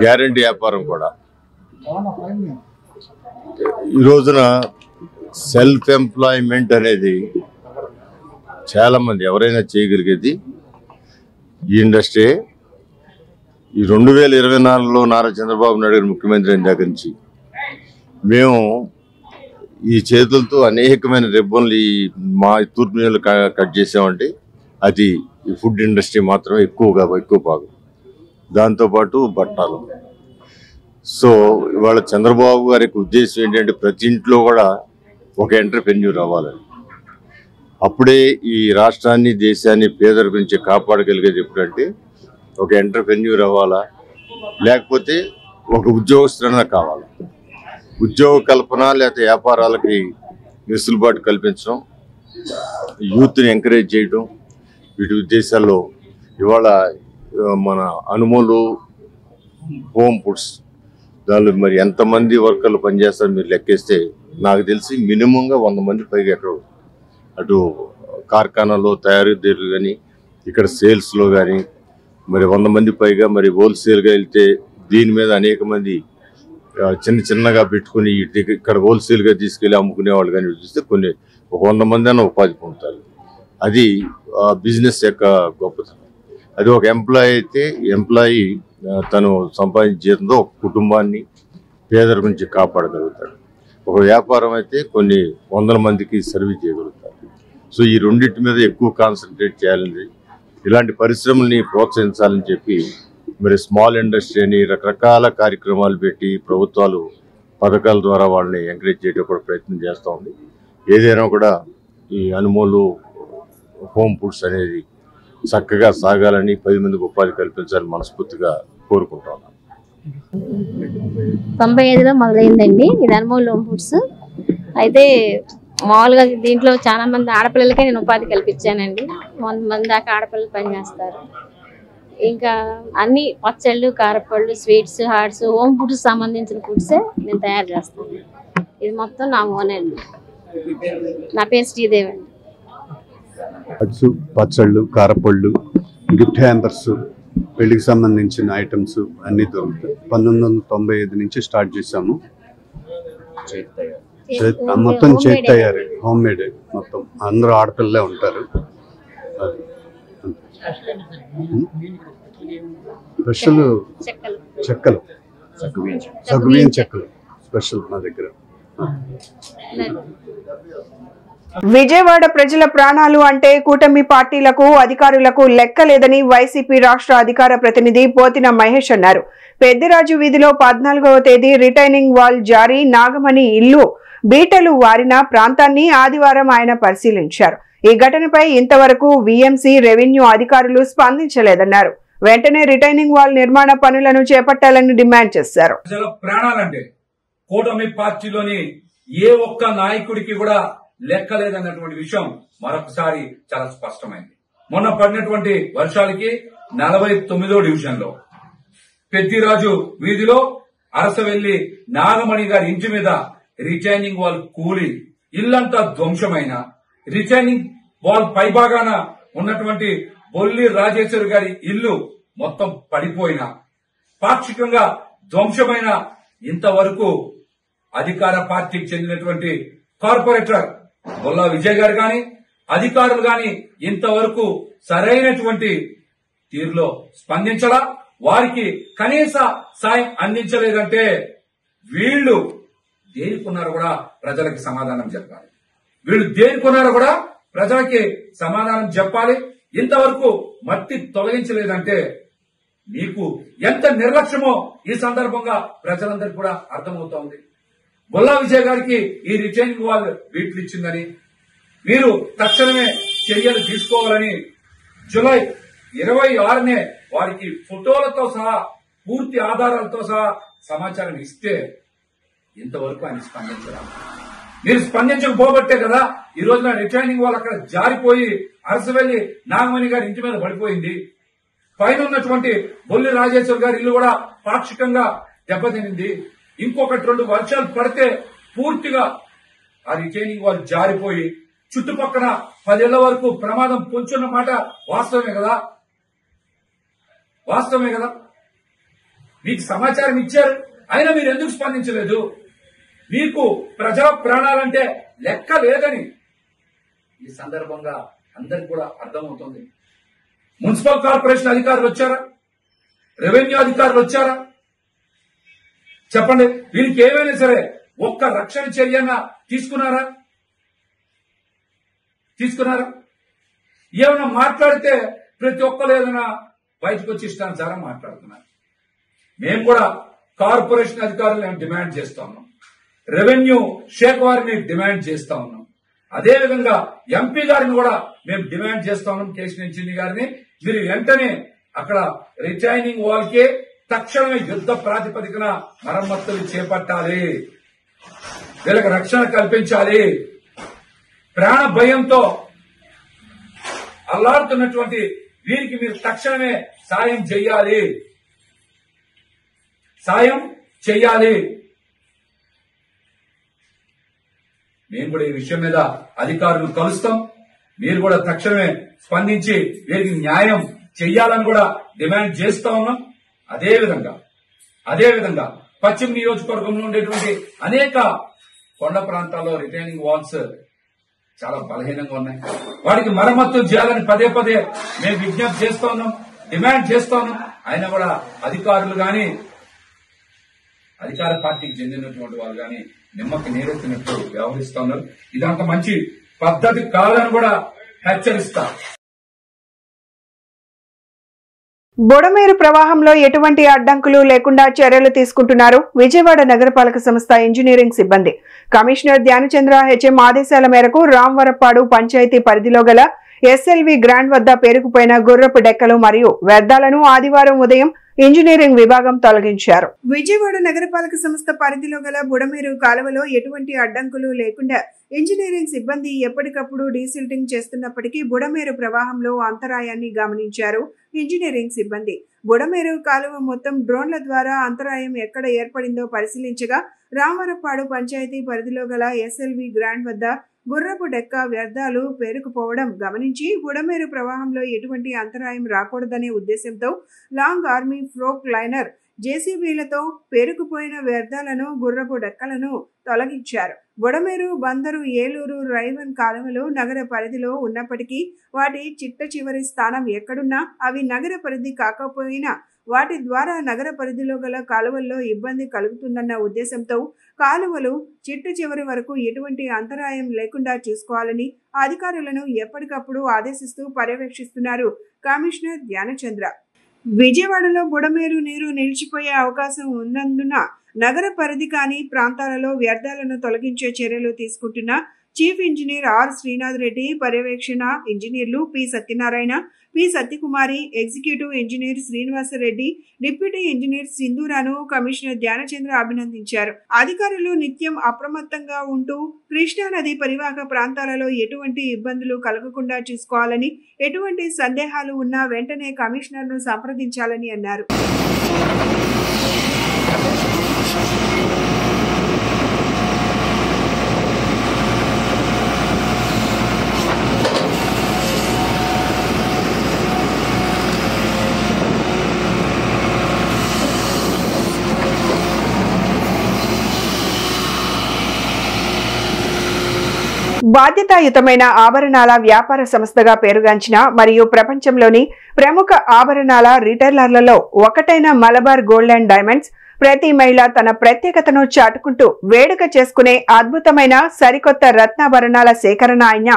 గ్యారంటీ వ్యాపారం కూడా. ఈ రోజున సెల్ఫ్ ఎంప్లాయ్మెంట్ అనేది చాలామంది ఎవరైనా చేయగలిగేది ఈ ఇండస్ట్రీ. ఈ 2024లో నారా చంద్రబాబు నాయుడు గారు ముఖ్యమంత్రి అయిన దగ్గర నుంచి మేము ఈ చేతులతో అనేకమైన రిబ్బన్లు ఈ మా తూర్పు నీళ్ళు కట్ చేసామంటే అది ఈ ఫుడ్ ఇండస్ట్రీ మాత్రమే ఎక్కువ భాగం. దాంతోపాటు బట్టలు. సో ఇవాళ చంద్రబాబు గారికి ఉద్దేశం ఏంటంటే ప్రతి ఇంట్లో కూడా ఒక ఎంటర్‌ప్రెన్యూర్ అవ్వాలని. అప్పుడే ఈ రాష్ట్రాన్ని దేశాన్ని పేదరికం నుంచి కాపాడగలిగేది ఎప్పుడంటే ఒక ఎంటర్‌ప్రెన్యూర్ అవ్వాలా, లేకపోతే ఒక ఉద్యోగస్తులైనా కావాలి. ఉద్యోగ కల్పన లేకపోతే వ్యాపారాలకి వెసులుబాటు కల్పించడం, యూత్ని ఎంకరేజ్ చేయడం, వీటి ఉద్దేశాల్లో ఇవాళ మన అనుమోలు హోమ్ ఫుడ్స్ దానిలో మరి ఎంతమంది వర్కర్లు పనిచేస్తారు మీరు లెక్కేస్తే నాకు తెలిసి మినిమంగా 100 మంది పైగా ఎక్కడ అటు కార్ఖానాలో తయారీదారులు కానీ ఇక్కడ సేల్స్లో కానీ మరి 100 మంది పైగా మరి హోల్సేల్గా వెళ్తే దీని మీద అనేక మంది చిన్నగా పెట్టుకుని ఇక్కడ హోల్సేల్గా తీసుకెళ్ళి అమ్ముకునే వాళ్ళు కానీ చూస్తే కొన్ని 100 మంది అన్న ఉపాధి పొందుతారు. అది బిజినెస్ యొక్క గొప్పతనం. అది ఒక ఎంప్లాయీ అయితే ఎంప్లాయీ తను సంపాదించే జీతంతో ఒక కుటుంబాన్ని పేదరికం నుంచి కాపాడగలుగుతాడు. ఒక వ్యాపారం అయితే కొన్ని 100 మందికి సర్వీస్ చేయగలుగుతారు. సో ఈ రెండింటి మీద ఎక్కువ కాన్సన్ట్రేట్ చేయాలని, ఇలాంటి పరిశ్రమల్ని ప్రోత్సహించాలని చెప్పి మరి స్మాల్ ఇండస్ట్రీ అని రకరకాల కార్యక్రమాలు పెట్టి ప్రభుత్వాలు పథకాల ద్వారా వాళ్ళని ఎంకరేజ్ చేయడం కూడా ప్రయత్నం చేస్తూ ఉంది. ఏదైనా కూడా ఈ అనుమోలు హోమ్ ఫుడ్స్ అనేది చక్కగా సాగాలని 10 మందికి ఉపాధి కల్పించాలని మనస్ఫూర్తిగా కోరుకుంటున్నాను. 95లో మొదలైందండి ఇది అనుమోల్ హోమ్ ఫుడ్స్. అయితే మామూలుగా దీంట్లో చాలా మంది ఆడపిల్లలకే నేను ఉపాధి కల్పించానండి. 100 మంది దాకా ఆడపిల్లలు పనిచేస్తారు. ఇంకా అన్ని పచ్చళ్ళు, కారపళ్ళు, స్వీట్స్, హాట్స్, హోమ్ ఫుడ్స్ సంబంధించిన ఫుడ్సే నేను తయారు చేస్తాను. ఇది మొత్తం నా ఓన్ అండి. నా పేరు శ్రీదేవి అండి. పచ్చళ్ళు, కారపళ్ళు, గిఫ్ట్ హ్యాంపర్స్, పెళ్లికి సంబంధించిన ఐటమ్స్ అన్ని దొరుకుతాయి. 1995 నుంచి స్టార్ట్ చేసాము. మొత్తం చేతి తయారీ, హోమ్ మేడ్. మొత్తం అందరూ ఆడపిల్లలే ఉంటారు. స్పెషల్ చెక్కలు, సగ్గుబియ్యం చెక్కలు స్పెషల్ మా దగ్గర. విజయవాడ ప్రజల ప్రాణాలు అంటే కూటమి పార్టీలకు అధికారులకు లెక్కలేదని వైసీపీ రాష్ట్ర అధికార ప్రతినిధి పోతిన మహేష్ అన్నారు. పెద్దిరాజు వీధిలో 14వ తేదీ రిటైనింగ్ వాల్ జారీ, నాగమణి ఇల్లు బీటలు వారిన ప్రాంతాన్ని ఆదివారం ఆయన పరిశీలించారు. ఈ ఘటనపై ఇంతవరకు వీఎంసీ, రెవెన్యూ అధికారులు స్పందించలేదన్నారు. వెంటనే రిటైనింగ్ వాల్ నిర్మాణ పనులను చేపట్టాలని డిమాండ్ చేశారు. కూటమి పార్టీలోని ఏ ఒక్క నాయకుడికి కూడా లెక్కలేదన్నటువంటి విషయం మరొకసారి చాలా స్పష్టమైంది. మొన్న పడినటువంటి వర్షాలకి 49వ డివిజన్లో పెద్దిరాజు వీధిలో అరసవెల్లి నాగమణి గారి ఇంటి మీద రిటైనింగ్ వాల్ కూలి ఇల్లంతా ధ్వంసమైన, రిటైనింగ్ వాల్ పైభాగాన ఉన్నటువంటి బొల్లి రాజేశ్వరి గారి ఇల్లు మొత్తం పడిపోయిన, పాక్షికంగా ధ్వంసమైన ఇంతవరకు అధికార పార్టీకి చెందినటువంటి కార్పొరేటర్ బొల్లా విజయ్ గారు గాని అధికారులు గాని ఇంతవరకు సరైనటువంటి తీరులో స్పందించలా, వారికి కనీస సాయం అందించలేదంటే వీళ్లు దేనికున్నారో కూడా ప్రజలకి సమాధానం చెప్పాలి. వీళ్ళు దేనికున్నారో కూడా ప్రజలకి సమాధానం చెప్పాలి. ఇంతవరకు మట్టి తొలగించలేదంటే మీకు ఎంత నిర్లక్ష్యమో ఈ సందర్భంగా ప్రజలందరికీ కూడా అర్థమవుతోంది. బొల్లా విజయ్ గారికి ఈ రిటైనింగ్ వాల్ వీట్లు ఇచ్చిందని, మీరు తక్షణమే చర్యలు తీసుకోవాలని జూలై 26నే వారికి ఫోటోలతో సహా పూర్తి ఆధారాలతో సహా సమాచారం ఇస్తే ఇంతవరకు ఆయన స్పందించరా? మీరు స్పందించకపోబట్టే కదా ఈ రోజున రిటైనింగ్ వాల్ అక్కడ జారిపోయి అరసవెల్లి నాగమణి గారి ఇంటి మీద పడిపోయింది. పైన ఉన్నటువంటి బొల్లి రాజేశ్వర్ గారి ఇల్లు కూడా పాక్షికంగా దెబ్బతినింది. ఇంకొకటి 2 వర్షాలు పడితే పూర్తిగా ఆ రిటైనింగ్ వాల్ జారిపోయి చుట్టుపక్కల 10 ఏళ్ల వరకు ప్రమాదం పొంచున్న మాట వాస్తవమే కదా? వాస్తవమే కదా? మీకు సమాచారం ఇచ్చారు, అయినా మీరు ఎందుకు స్పందించలేదు? మీకు ప్రజా ప్రాణాలంటే లెక్క లేదని ఈ సందర్భంగా అందరికి కూడా అర్థమవుతుంది. మున్సిపల్ కార్పొరేషన్ అధికారులు వచ్చారా? రెవెన్యూ అధికారులు వచ్చారా? చెప్పండి. వీరికి ఏమైనా సరే ఒక్క రక్షణ చర్యగా తీసుకున్నారా? ఏమైనా మాట్లాడితే ప్రతి ఒక్కరు ఏదైనా బయటకు వచ్చి ఇష్టానుసారం మాట్లాడుతున్నారు. మేము కూడా కార్పొరేషన్ అధికారులను డిమాండ్ చేస్తా ఉన్నాం, రెవెన్యూ శాఖ వారిని డిమాండ్ చేస్తా ఉన్నాం, అదేవిధంగా ఎంపీ గారిని కూడా మేము డిమాండ్ చేస్తా ఉన్నాం. కేశినేని చిన్ని గారిని మీరు వెంటనే అక్కడ రిటైనింగ్ వాల్ కి తక్షణమే యుద్ధ ప్రాతిపదికన మరమ్మతులు చేపట్టాలి, వీళ్ళకి రక్షణ కల్పించాలి. ప్రాణ భయంతో అల్లాడుతున్నటువంటి వీరికి మీరు తక్షణమే సాయం చెయ్యాలి. మేము కూడా ఈ విషయం మీద అధికారులు కలుస్తాం. మీరు కూడా తక్షణమే స్పందించి వీరికి న్యాయం చెయ్యాలని కూడా డిమాండ్ చేస్తా ఉన్నాం. అదేవిధంగా పశ్చిమ నియోజకవర్గంలో ఉండేటువంటి అనేక కొండ ప్రాంతాల్లో రిటైనింగ్ వాల్స్ చాలా బలహీనంగా ఉన్నాయి. వాటికి మరమ్మతులు చేయాలని పదే మేము విజ్ఞప్తి చేస్తా ఉన్నాం, డిమాండ్ చేస్తా ఉన్నాం. అయినా కూడా అధికారులు గాని అధికార పార్టీకి చెందినటువంటి వాళ్ళు గాని నిమ్మకి నీరెత్తినట్టు వ్యవహరిస్తా ఉన్నారు. ఇదంత మంచి పద్ధతి కాదని కూడా హెచ్చరిస్తా. బుడమేరు ప్రవాహంలో ఎటువంటి అడ్డంకులు లేకుండా చర్యలు తీసుకుంటున్నారు విజయవాడ నగరపాలక సంస్థ ఇంజనీరింగ్ సిబ్బంది. కమిషనర్ ధ్యానచంద్ర హెచ్ఎం ఆదేశాల మేరకు రామవరపాడు పంచాయతీ పరిధిలో గల ఎస్ఎల్వి గ్రాండ్ వద్ద పేరుకుపోయిన గుర్రపు డెక్కలు మరియు వ్యర్థాలను ఆదివారం ఉదయం ఇంజనీరింగ్ విభాగం తొలగించారు. విజయవాడ నగరపాలక సంస్థ పరిధిలో గల బుడమేరు కాలువలో ఎటువంటి అడ్డంకులు లేకుండా ఇంజనీరింగ్ సిబ్బంది ఎప్పటికప్పుడు డీసిల్టింగ్ చేస్తున్నప్పటికీ బుడమేరు ప్రవాహంలో అంతరాయాన్ని గమనించారు ఇంజనీరింగ్ సిబ్బంది. బుడమేరు కాలువ మొత్తం డ్రోన్ల ద్వారా అంతరాయం ఎక్కడ ఏర్పడిందో పరిశీలించగా రామవరపాడు పంచాయతీ పరిధిలో గల ఎస్ఎల్వి గ్రాండ్ వద్ద గుర్రపు డెక్క వ్యర్థాలు పేరుకుపోవడం గమనించి బుడమేరు ప్రవాహంలో ఎటువంటి అంతరాయం రాకూడదనే ఉద్దేశంతో లాంగ్ ఆర్మీ ఫ్లోక్ లైనర్ జేసీబీలతో పేరుకుపోయిన వ్యర్థాలను గుర్రపు డెక్కలను తొలగించారు. బుడమేరు, బందరు, ఏలూరు, రైవన్ కాలువలు నగర పరిధిలో ఉన్నప్పటికీ వాటి చిట్ట చివరి స్థానం ఎక్కడున్నా అవి నగర పరిధి కాకపోయినా వాటి ద్వారా నగర పరిధిలో గల కాలువల్లో ఇబ్బంది కలుగుతుందన్న ఉద్దేశంతో కాలువలు చిట్ట చివరి వరకు ఎటువంటి అంతరాయం లేకుండా చూసుకోవాలని అధికారులను ఎప్పటికప్పుడు ఆదేశిస్తూ పర్యవేక్షిస్తున్నారు కమిషనర్ ధ్యానచంద్ర. విజయవాడలో బుడమేరు నీరు నిలిచిపోయే అవకాశం ఉన్నందున నగర పరిధి కాని ప్రాంతాలలో వ్యర్థాలను తొలగించే చర్యలు తీసుకుంటున్న chief engineer are Srinath Reddy, పర్యవేక్షణ ఇంజనీర్లు P Satyanarayana, P Satyakumari, executive engineer Srinivasa Reddy, deputy engineer సింధూరాను commissioner Dhyanachandra అభినందించారు. అధికారులు నిత్యం అప్రమత్తంగా ఉంటూ కృష్ణానది పరివాహక ప్రాంతాలలో ఎటువంటి ఇబ్బందులు కలగకుండా చూసుకోవాలని, ఎటువంటి సందేహాలు ఉన్నా వెంటనే కమిషనర్ ను సంప్రదించాలని అన్నారు. బాధ్యతాయుతమైన ఆభరణాల వ్యాపార సంస్థగా పేరుగాంచిన మరియు ప్రపంచంలోని ప్రముఖ ఆభరణాల రిటైలర్లలో ఒకటైన మలబార్ గోల్డ్ అండ్ డైమండ్స్ ప్రతి మహిళ తన ప్రత్యేకతను చాటుకుంటూ వేడుక చేసుకునే అద్భుతమైన సరికొత్త రత్నాభరణాల సేకరణ అయిన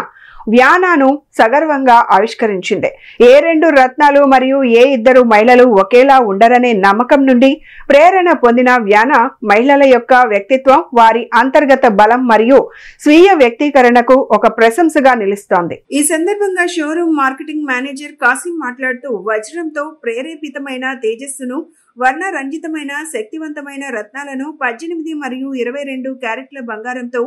వ్యానాను సగర్వంగా ఆవిష్కరించింది. ఏ రెండు రత్నాలు మరియు ఏ ఇద్దరు మహిళలు ఒకేలా ఉండరనే నమ్మకం నుండి ప్రేరణ పొందిన వ్యానా మహిళల యొక్క వ్యక్తిత్వం, వారి అంతర్గత బలం మరియు స్వీయ వ్యక్తీకరణకు ఒక ప్రశంసగా నిలుస్తోంది. ఈ సందర్భంగా షోరూమ్ మార్కెటింగ్ మేనేజర్ కాసిం మాట్లాడుతూ వజ్రంతో ప్రేరేపితమైన తేజస్సును, వర్ణరంజితమైన శక్తివంతమైన రత్నాలను 18 మరియు 22 క్యారెట్ల బంగారంతో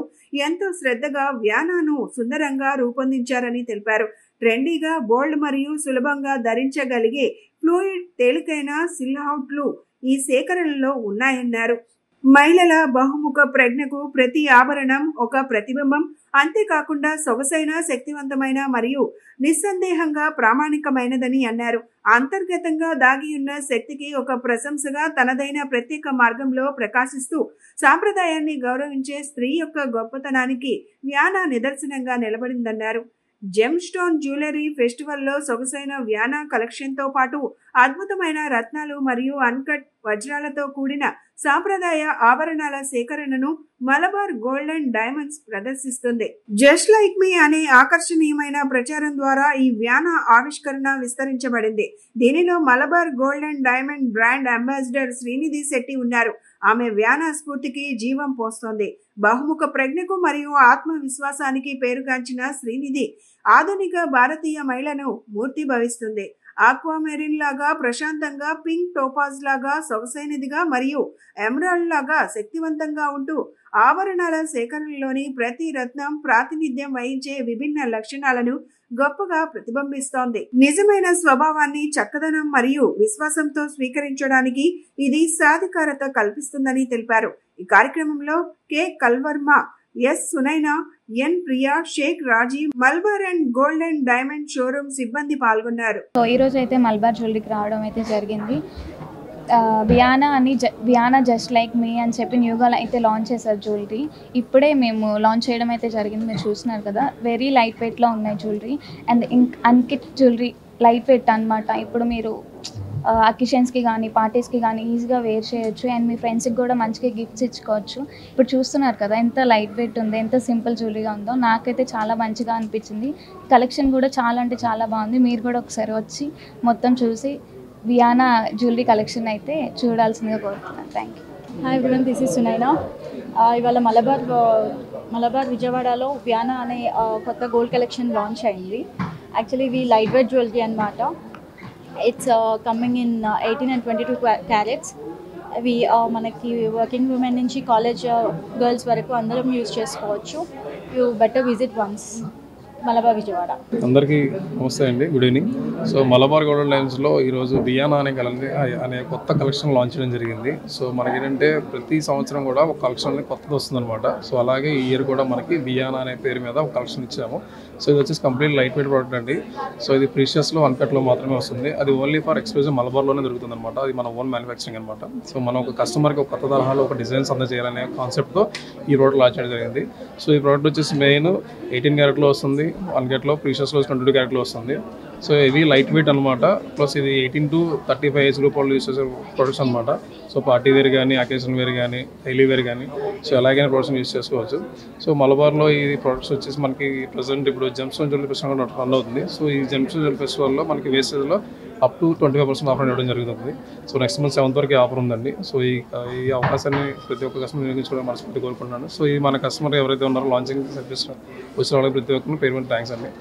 ఎంతో శ్రద్ధగా వ్యానాను సుందరంగా రూపొందించారని తెలిపారు. ట్రెండీగా, బోల్డ్ మరియు సులభంగా ధరించగలిగే ఫ్లూయిడ్ తేలికైన సిల్హౌట్లు ఈ సేకరణలో ఉన్నాయన్నారు. మహిళల బహుముఖ ప్రజ్ఞకు ప్రతి ఆభరణం ఒక ప్రతిబింబం. అంతేకాకుండా సొగసైన, శక్తివంతమైన మరియు నిస్సందేహంగా ప్రామాణికమైనదని అన్నారు. అంతర్గతంగా దాగి ఉన్న శక్తికి ఒక ప్రశంసగా తనదైన ప్రత్యేక మార్గంలో ప్రకాశిస్తూ సాంప్రదాయాన్ని గౌరవించే స్త్రీ యొక్క గొప్పతనానికి వ్యానా నిదర్శనంగా నిలబడిందన్నారు. జెమ్ స్టోన్ జ్యువెలరీ ఫెస్టివల్లో సొగసైన వ్యానా కలెక్షన్ తో పాటు అద్భుతమైన రత్నాలు మరియు అన్కట్ వజ్రాలతో కూడిన సాంప్రదాయ ఆభరణాల సేకరణను మలబార్ గోల్డ్ అండ్ డైమండ్స్ ప్రదర్శిస్తుంది. జస్ట్ లైక్ మీ అనే ఆకర్షణీయమైన ప్రచారం ద్వారా ఈ వ్యానా ఆవిష్కరణ విస్తరించబడింది. దీనిలో Malabar gold and diamond brand ambassador Srinidhi Shetty ఉన్నారు. ఆమె వ్యానా స్ఫూర్తికి జీవం పోస్తోంది. బహుముఖ ప్రజ్ఞకు మరియు ఆత్మవిశ్వాసానికి పేరుగాంచిన శ్రీనిధి ఆధునిక భారతీయ మహిళను మూర్తి భవిస్తుంది. ఆక్వామెరిన్ లాగా ప్రశాంతంగా, పింక్ టోపాజ్ లాగా సొగసైనదిగా మరియు ఎమరాల్డ్ లాగా శక్తివంతంగా ఉంటూ ఆభరణాల సేకరణలోని ప్రతి రత్నం ప్రాతినిధ్యం వహించే విభిన్న లక్షణాలను గొప్పగా ప్రతిబింబిస్తోంది. నిజమైన స్వభావాన్ని చక్కదనం మరియు విశ్వాసంతో స్వీకరించడానికి ఇది సాధికారత కల్పిస్తుందని తెలిపారు. ఈ కార్యక్రమంలో K Kalvarma, S Sunaina, N Priya, Sheikh Raji, Malabar and gold and diamond showroom సిబ్బంది పాల్గొన్నారు. ఈ రోజు అయితే మల్బార్ జ్యువెలరీకి రావడం అయితే జరిగింది. వియానా జస్ట్ లైక్ మీ అని చెప్పి న్యూగా అయితే లాంచ్ చేశారు జ్యువెలరీ. ఇప్పుడే మేము లాంచ్ చేయడం అయితే జరిగింది. మీరు చూస్తున్నారు కదా, వెరీ లైట్ వెయిట్లో ఉన్నాయి jewellery and uncut jewellery light weight అనమాట. ఇప్పుడు మీరు అకేషన్స్కి కానీ పార్టీస్కి కానీ ఈజీగా వేర్ చేయొచ్చు అండ్ మీ ఫ్రెండ్స్కి కూడా మంచిగా గిఫ్ట్స్ ఇచ్చుకోవచ్చు. ఇప్పుడు చూస్తున్నారు కదా ఎంత లైట్ వెయిట్ ఉందో, ఎంత సింపుల్ జ్యువెలరీగా ఉందో. నాకైతే చాలా మంచిగా అనిపించింది. కలెక్షన్ కూడా చాలా అంటే చాలా బాగుంది. మీరు కూడా ఒకసారి వచ్చి మొత్తం చూసి వియానా జ్యువెలరీ కలెక్షన్ అయితే చూడాల్సిందిగా కోరుతున్నాను. Thank you. Hi everyone, this is Sunaina. ఇవాళ మలబార్ విజయవాడలో వియానా అనే కొత్త గోల్డ్ కలెక్షన్ లాంచ్ అయింది. యాక్చువల్లీ ఇవి లైట్ వెయిట్ జ్యువెలరీ అనమాట. It's coming in 18 and 22 carats. అవి మనకి వర్కింగ్ ఉమెన్ నుంచి కాలేజ్ గర్ల్స్ వరకు అందరం యూజ్ చేసుకోవచ్చు. You better visit once Malabar Vijayawada. అందరికీ నమస్తే అండి, good evening. So Malabar gold లైన్స్లో ఈరోజు వియానా అనే కొత్త కలెక్షన్ లాంచ్ చేయడం జరిగింది. సో మనకి ఏంటంటే ప్రతి సంవత్సరం కూడా ఒక కలెక్షన్ కొత్తది వస్తుందన్నమాట. సో అలాగే ఈ ఇయర్ కూడా మనకి వియానా అనే పేరు మీద ఒక కలెక్షన్ ఇచ్చాము. సో ఇది వచ్చేసి కంప్లీట్ లైట్ వెయిట్ ప్రోడక్ట్ అండి. సో ఇది ప్రీషియస్లో అన్కట్లో మాత్రమే వస్తుంది. అది ఓన్లీ ఫర్ ఎక్స్క్లూజివ్ మలబార్లోనే దొరుకుతుంది అనమాట. అది మన ఓన్ మ్యానుఫ్యాక్చరింగ్ అనమాట. సో మనం ఒక కస్టమర్కి ఒక కొత్త తరహాలో ఒక డిజైన్స్ అందజేయాలనే కాన్సెప్ట్తో ఈ ప్రోడక్ట్ లాంచ్ చేయడం జరిగింది. సో ఈ ప్రోడక్ట్ వచ్చేసి మెయిన్ 18 క్యారెట్లో వస్తుంది, 1 క్యారెట్లో, ప్రీషియస్లో 22 క్యారెట్లో వస్తుంది. సో ఇది లైట్ వెయిట్ అనమాట. ప్లస్ ఇది 18 to 35 ఏజ్ గ్రూప్ వాళ్ళు యూస్ చేసే ప్రొడక్ట్స్ అనమాట. సో పార్టీ వేర్ కానీ, అకేషన్ వేర్ కానీ, డైలీ వేర్ కానీ, సో ఎలాగైనా ప్రొడక్ట్స్ యూస్ చేసుకోవచ్చు. సో మలబార్లో ఈ ప్రొడక్ట్స్ వచ్చేసి మనకి ప్రజెంట్ ఇప్పుడు జెమ్స్టోన్ జ్యువెలరీ ఫెస్టివల్ రన్ అవుతుంది. సో ఈ జెమ్స్టోన్ జ్యువెలరీ ఫెస్టివల్లో మనకి వేస్టేజ్లో అప్ టు 25% ఆఫర్ ఇవ్వడం జరుగుతుంది. సో నెక్స్ట్ మంత్ 7th వరకు ఆఫర్ ఉందండి. సో ఈ అవకాశాన్ని ప్రతి ఒక్క కస్టమర్ వినియోగించుకోవడం మనస్ఫూర్తి కోరుకుంటున్నాను. సో ఇది మన కస్టమర్ ఎవరైతే ఉన్నారో లాంచింగ్ సర్వీస్ వచ్చిన వాళ్ళకి ప్రతి ఒక్కరిని పేరు థ్యాంక్స్ అండి.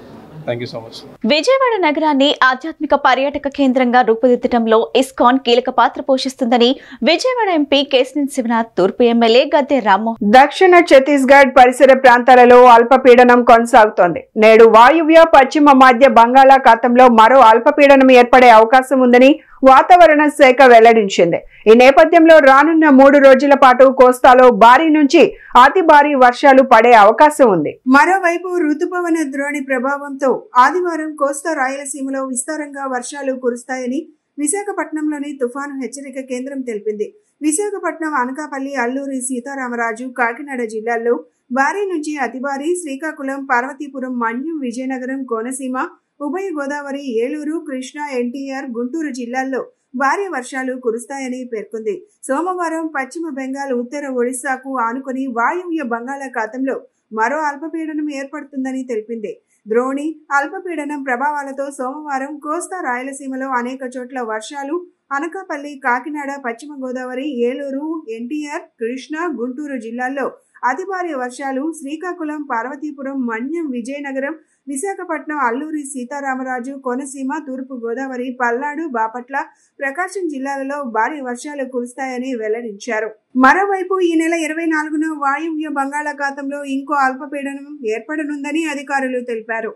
Thank you so much. Vijayawada నగరాన్ని ఆధ్యాత్మిక పర్యాటక కేంద్రంగా రూపుదిద్దడంలో ఇస్కాన్ కీలక పాత్ర పోషిస్తుందని విజయవాడ ఎంపీ కేశినేని శివనాథ్, తూర్పు ఎమ్మెల్యే గద్దె రామ్మోహన్. దక్షిణ ఛత్తీస్గఢ్ పరిసర ప్రాంతాలలో అల్పపీడనం కొనసాగుతోంది. నేడు వాయువ్య పశ్చిమ మధ్య బంగాళాఖాతంలో మరో అల్పపీడనం ఏర్పడే అవకాశం ఉందని వాతావరణ శాఖ వెల్లడించింది. ఈ నేపథ్యంలో రానున్న 3 రోజుల పాటు కోస్తాలో భారీ నుంచి అతి భారీ వర్షాలు పడే అవకాశం ఉంది. మరోవైపు రుతుపవన ద్రోణి ప్రభావంతో ఆదివారం కోస్తా రాయలసీమలో విస్తారంగా వర్షాలు కురుస్తాయని విశాఖపట్నంలోని తుఫాను హెచ్చరిక కేంద్రం తెలిపింది. విశాఖపట్నం, అనకాపల్లి, అల్లూరి సీతారామరాజు, కాకినాడ జిల్లాల్లో భారీ నుంచి అతి భారీ, శ్రీకాకుళం, పార్వతీపురం, మన్యం, విజయనగరం, కోనసీమ, ఉభయ గోదావరి, ఏలూరు, కృష్ణా, ఎన్టీఆర్, గుంటూరు జిల్లాల్లో భారీ వర్షాలు కురుస్తాయని పేర్కొంది. సోమవారం పశ్చిమ బెంగాల్, ఉత్తర ఒడిశాకు ఆనుకొని వాయువ్య బంగాళాఖాతంలో మరో అల్పపీడనం ఏర్పడుతుందని తెలిపింది. ద్రోణి అల్పపీడనం ప్రభావాలతో సోమవారం కోస్తా రాయలసీమలో అనేక చోట్ల వర్షాలు, అనకాపల్లి, కాకినాడ, పశ్చిమ గోదావరి, ఏలూరు, ఎన్టీఆర్, కృష్ణా, గుంటూరు జిల్లాల్లో అతి భారీ వర్షాలు, శ్రీకాకుళం, పార్వతీపురం, మన్యం, విజయనగరం, విశాఖపట్నం, అల్లూరి సీతారామరాజు, కోనసీమ, తూర్పు గోదావరి, పల్నాడు, బాపట్ల, ప్రకాశం జిల్లాలలో భారీ వర్షాలు కురుస్తాయని వెల్లడించారు. మరోవైపు ఈ నెల 24న వాయువ్య బంగాళాఖాతంలో ఇంకో అల్పపీడనం ఏర్పడనుందని అధికారులు తెలిపారు.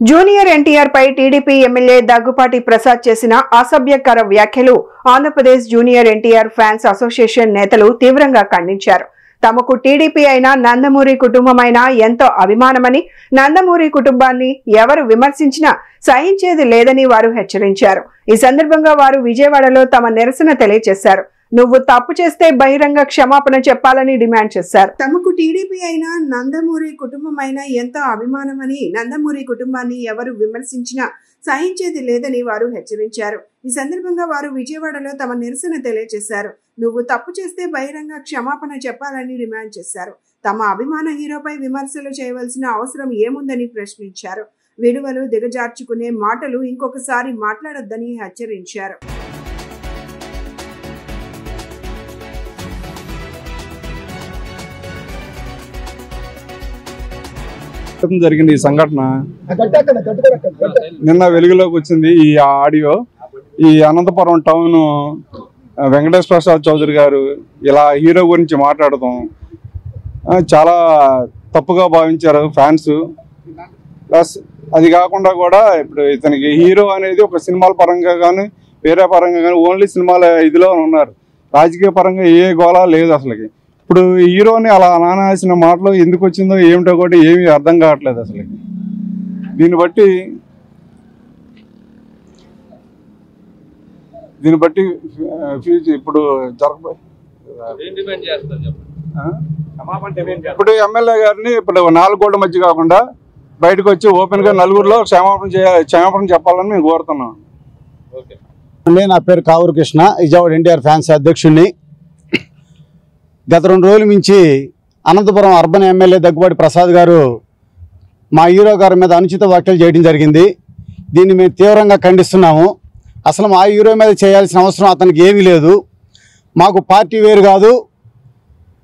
జూనియర్ ఎన్టీఆర్ పై టీడీపీ ఎమ్మెల్యే దగ్గుపాటి ప్రసాద్ చేసిన అసభ్యకర వ్యాఖ్యలు Andhra Pradesh junior NTR fans association నేతలు తీవ్రంగా ఖండించారు. తమకు టీడీపీ అయినా నందమూరి కుటుంబమైనా ఎంతో అభిమానమని, నందమూరి కుటుంబాన్ని ఎవరు విమర్శించినా సహించేది లేదని వారు హెచ్చరించారు. ఈ సందర్భంగా వారు విజయవాడలో తమ నిరసన తెలియజేశారు. నువ్వు తప్పు చేస్తే బహిరంగ క్షమాపణ చెప్పాలని డిమాండ్ చేశారు. తమకు టీడీపీ అయినా నందమూరి కుటుంబమైనా ఎంతో అభిమానమని, నందమూరి కుటుంబాన్ని ఎవరు విమర్శించినా సహించేది లేదని వారు హెచ్చరించారు. ఈ సందర్భంగా వారు విజయవాడలో తమ నిరసన తెలియజేశారు. నువ్వు తప్పు చేస్తే బహిరంగ క్షమాపణ చెప్పాలని డిమాండ్ చేశారు. తమ అభిమాన హీరోపై విమర్శలు చేయవలసిన అవసరం ఏముందని ప్రశ్నించారు. విలువలు దిగజార్చుకునే మాటలు ఇంకొకసారి మాట్లాడొద్దని హెచ్చరించారు. జరిగింది ఈ సంఘటన నిన్న వెలుగులోకి వచ్చింది. ఈ ఆడియో ఈ అనంతపురం టౌన్ వెంకటేశ్వర ప్రసాద్ చౌదరి గారు ఇలా హీరో గురించి మాట్లాడతాం చాలా తప్పుగా భావించారు ఫ్యాన్స్. ప్లస్ అది కాకుండా కూడా ఇప్పుడు ఇతనికి హీరో అనేది ఒక సినిమాల పరంగా కానీ వేరే పరంగా కానీ ఓన్లీ సినిమాల ఇదిలో ఉన్నారు. రాజకీయ పరంగా ఏ గోళ లేదు అసలుకి. ఇప్పుడు హీరోని అలా అనాల్సిన మాటలు ఎందుకు వచ్చిందో ఏమిటో కూడా ఏమీ అర్థం కావట్లేదు అసలు. దీన్ని బట్టి ఇప్పుడు ఇప్పుడు ఎమ్మెల్యే గారిని ఇప్పుడు 4 గోళ్ల మధ్య కాకుండా బయటకు వచ్చి ఓపెన్ గా నలుగురిలో క్షమాపణ చెప్పాలని మేము కోరుతున్నాం. నా పేరు కావూరు కృష్ణ, విజయవాడ ఎన్టీఆర్ ఫ్యాన్స్ అధ్యక్షుడిని. గత 2 రోజుల నుంచి అనంతపురం అర్బన్ ఎమ్మెల్యే దగ్గుబాటి ప్రసాద్ గారు మా హీరో గారి మీద అనుచిత వ్యాఖ్యలు చేయడం జరిగింది. దీన్ని మేము తీవ్రంగా ఖండిస్తున్నాము. అసలు మా హీరో మీద చేయాల్సిన అవసరం అతనికి ఏమీ లేదు. మాకు పార్టీ వేరు కాదు,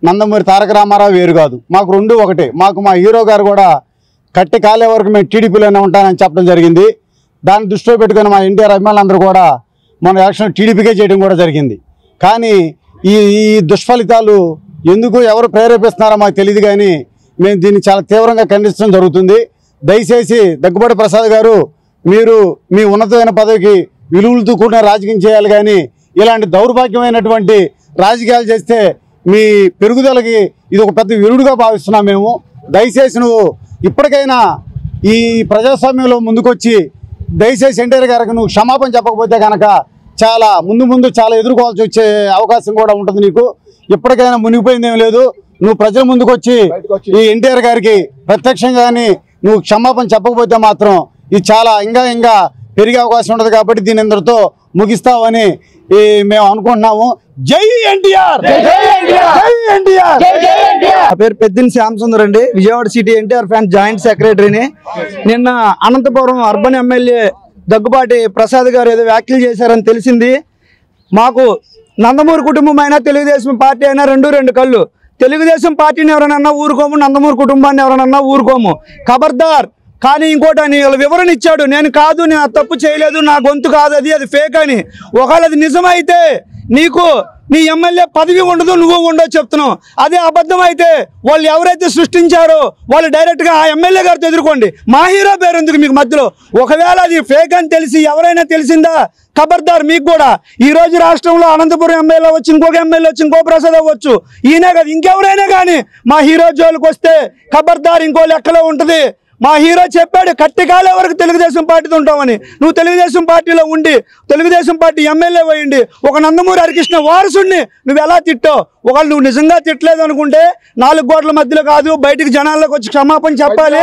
నందమూరి తారక రామారావు వేరు కాదు, మాకు 2 ఒకటే. మాకు మా హీరో గారు కూడా కట్టి కాలే వరకు మేము టీడీపీలోనే ఉంటానని చెప్పడం జరిగింది. దాన్ని దృష్టిలో పెట్టుకుని మా ఎన్టీఆర్ అభిమానులందరూ కూడా మన యాక్షన్ టీడీపీకే చేయడం కూడా జరిగింది. కానీ ఈ దుష్ఫలితాలు ఎందుకు ఎవరు ప్రేరేపిస్తున్నారో మాకు తెలియదు, కానీ మేము దీన్ని చాలా తీవ్రంగా ఖండించడం జరుగుతుంది. దయచేసి దగ్గుబాటి ప్రసాద్ గారు మీరు మీ ఉన్నతమైన పదవికి విలువలతో కూడిన రాజకీయం చేయాలి, కానీ ఇలాంటి దౌర్భాగ్యమైనటువంటి రాజకీయాలు చేస్తే మీ పెరుగుదలకి ఇది ఒక పెద్ద విరుడుగా భావిస్తున్నాం మేము. దయచేసి నువ్వు ఇప్పటికైనా ఈ ప్రజాస్వామ్యంలో ముందుకొచ్చి దయచేసి ఎన్టీఆర్ గారికి నువ్వు క్షమాపణ చెప్పకపోతే కనుక చాలా ముందు చాలా ఎదుర్కోవాల్సి వచ్చే అవకాశం కూడా ఉంటుంది నీకు. ఇప్పటికైనా మునిగిపోయిందేం లేదు. నువ్వు ప్రజల ముందుకు వచ్చి ఈ ఎన్టీఆర్ గారికి ప్రత్యక్షంగా నువ్వు క్షమాపణ చెప్పకపోతే మాత్రం ఇది చాలా ఇంకా పెరిగే అవకాశం ఉండదు. కాబట్టి దీని అందరితో ముగిస్తావని మేము అనుకుంటున్నాము. జై ఎన్టీఆర్, జై ఎన్టీఆర్. నా పేరు పెద్దిని శ్యామసుందర్ అండి, Vijayawada city NTR fans joint సెక్రటరీని. నిన్న అనంతపురం అర్బన్ ఎమ్మెల్యే దగ్గుబాటి ప్రసాద్ గారు ఏదో వ్యాఖ్యలు చేశారని తెలిసింది. మాకు నందమూరి కుటుంబం అయినా తెలుగుదేశం పార్టీ అయినా రెండు కళ్ళు. తెలుగుదేశం పార్టీని ఎవరన్నా ఊరుకోము, నందమూరి కుటుంబాన్ని ఎవరన్నా ఊరుకోము. ఖబర్దార్. కానీ ఇంకోటి అని వివరణ ఇచ్చాడు, నేను కాదు, నేను తప్పు చేయలేదు, నా గొంతు కాదు, అది ఫేక్ అని. ఒకవేళ అది నిజమైతే నీకు నీ ఎమ్మెల్యే పదవి ఉండదు, నువ్వు ఉండవు చెప్తున్నావు. అదే అబద్ధం అయితే వాళ్ళు ఎవరైతే సృష్టించారో వాళ్ళు డైరెక్ట్గా ఆ ఎమ్మెల్యే గారితో ఎదుర్కోండి. మా హీరో పేరు ఎందుకు మీకు మధ్యలో? ఒకవేళ అది ఫేక్ అని తెలిసి ఎవరైనా తెలిసిందా ఖబర్దార్. మీకు కూడా ఈ రోజు రాష్ట్రంలో అనంతపురం ఎమ్మెల్యే వచ్చి ఇంకొక ఎమ్మెల్యే వచ్చి ఇంకో ప్రసాద్ అవ్వచ్చు, ఈయనే కదా ఇంకెవరైనా కానీ మా హీరో జోలికి వస్తే ఖబర్దార్ ఇంకో లెక్కలో ఉంటుంది. మా హీరో చెప్పాడు కట్టి కాలే వరకు తెలుగుదేశం పార్టీతో ఉంటామని. నువ్వు తెలుగుదేశం పార్టీలో ఉండి తెలుగుదేశం పార్టీ ఎమ్మెల్యే అయ్యిండి ఒక నందమూరి హరికృష్ణ వారసుడిని నువ్వు ఎలా తిట్టావు? ఒకవేళ నువ్వు నిజంగా తిట్టలేదు అనుకుంటే 4 గోడల మధ్యలో కాదు, బయటికి జనాల్లోకి వచ్చి క్షమాపణ చెప్పాలి.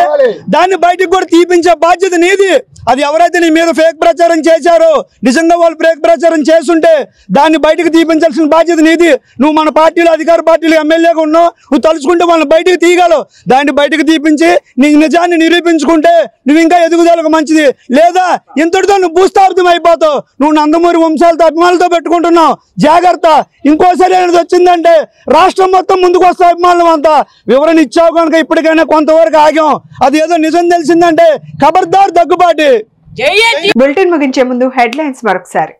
దాన్ని బయటికి కూడా తీపించే బాధ్యత నీది. అది ఎవరైతే నీ మీద ఫేక్ ప్రచారం చేశారో, నిజంగా వాళ్ళు ఫేక్ ప్రచారం చేస్తుంటే దాన్ని బయటకు తీపించాల్సిన బాధ్యత నీది. నువ్వు మన పార్టీలో అధికార పార్టీలో ఎమ్మెల్యేగా ఉన్నావు, నువ్వు తలుచుకుంటే వాళ్ళని బయటకు తీయగలవు. దాన్ని బయటకు తీపించి నీ నిజాన్ని నిరూపించుకుంటే నువ్వు ఇంకా ఎదుగుదలకు మంచిది. లేదా ఇంతటితో నువ్వు భూస్థాపితం అయిపోతావు. నువ్వు నందమూరి వంశాలతో అభిమానులతో పెట్టుకుంటున్నావు, జాగ్రత్త. ఇంకోసారి అనేది వచ్చిందంటే రాష్ట్రం మొత్తం ముందుకు వస్తే అభిమానులు అంతా. వివరణ ఇచ్చావు కనుక ఇప్పటికైనా కొంతవరకు ఆగాం. అది ఏదో నిజం తెలిసిందంటే ఖబర్దార్ దగ్గుబాటి. బులెటిన్ ముగించే ముందు హెడ్లైన్స్ మరొకసారి.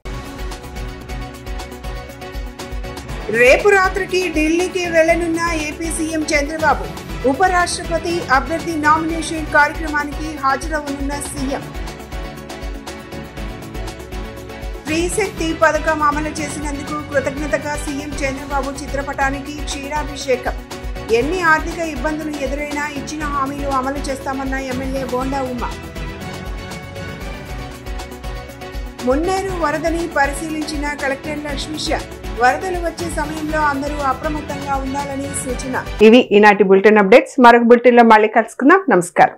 రేపు రాత్రికి ఢిల్లీకి వెళ్లనున్న ఏపీ సీఎం చంద్రబాబు. ఉపరాష్ట్రపతి అభ్యర్థి నామినేషన్ కార్యక్రమానికి హాజరవనున్న సీఎం. స్త్రీ శక్తి పథకం అమలు చేసినందుకు కృతజ్ఞతగా సీఎం చంద్రబాబు చిత్రపటానికి క్షీరాభిషేకం. ఎన్ని ఆర్థిక ఇబ్బందులు ఎదురైనా ఇచ్చిన హామీలు అమలు చేస్తామన్న ఎమ్మెల్యే బోండా ఉమ్మ. మున్నేరు వరదని పరిశీలించిన కలెక్టర్ లక్ష్మీష. వరదలు వచ్చే సమయంలో అందరూ అప్రమత్తంగా ఉండాలని సూచన. ఇవి ఈనాటి బులెటిన్ అప్డేట్స్. మరొక బులెటిన్ లో మళ్ళీ కలుసుకుందాం. నమస్కారం.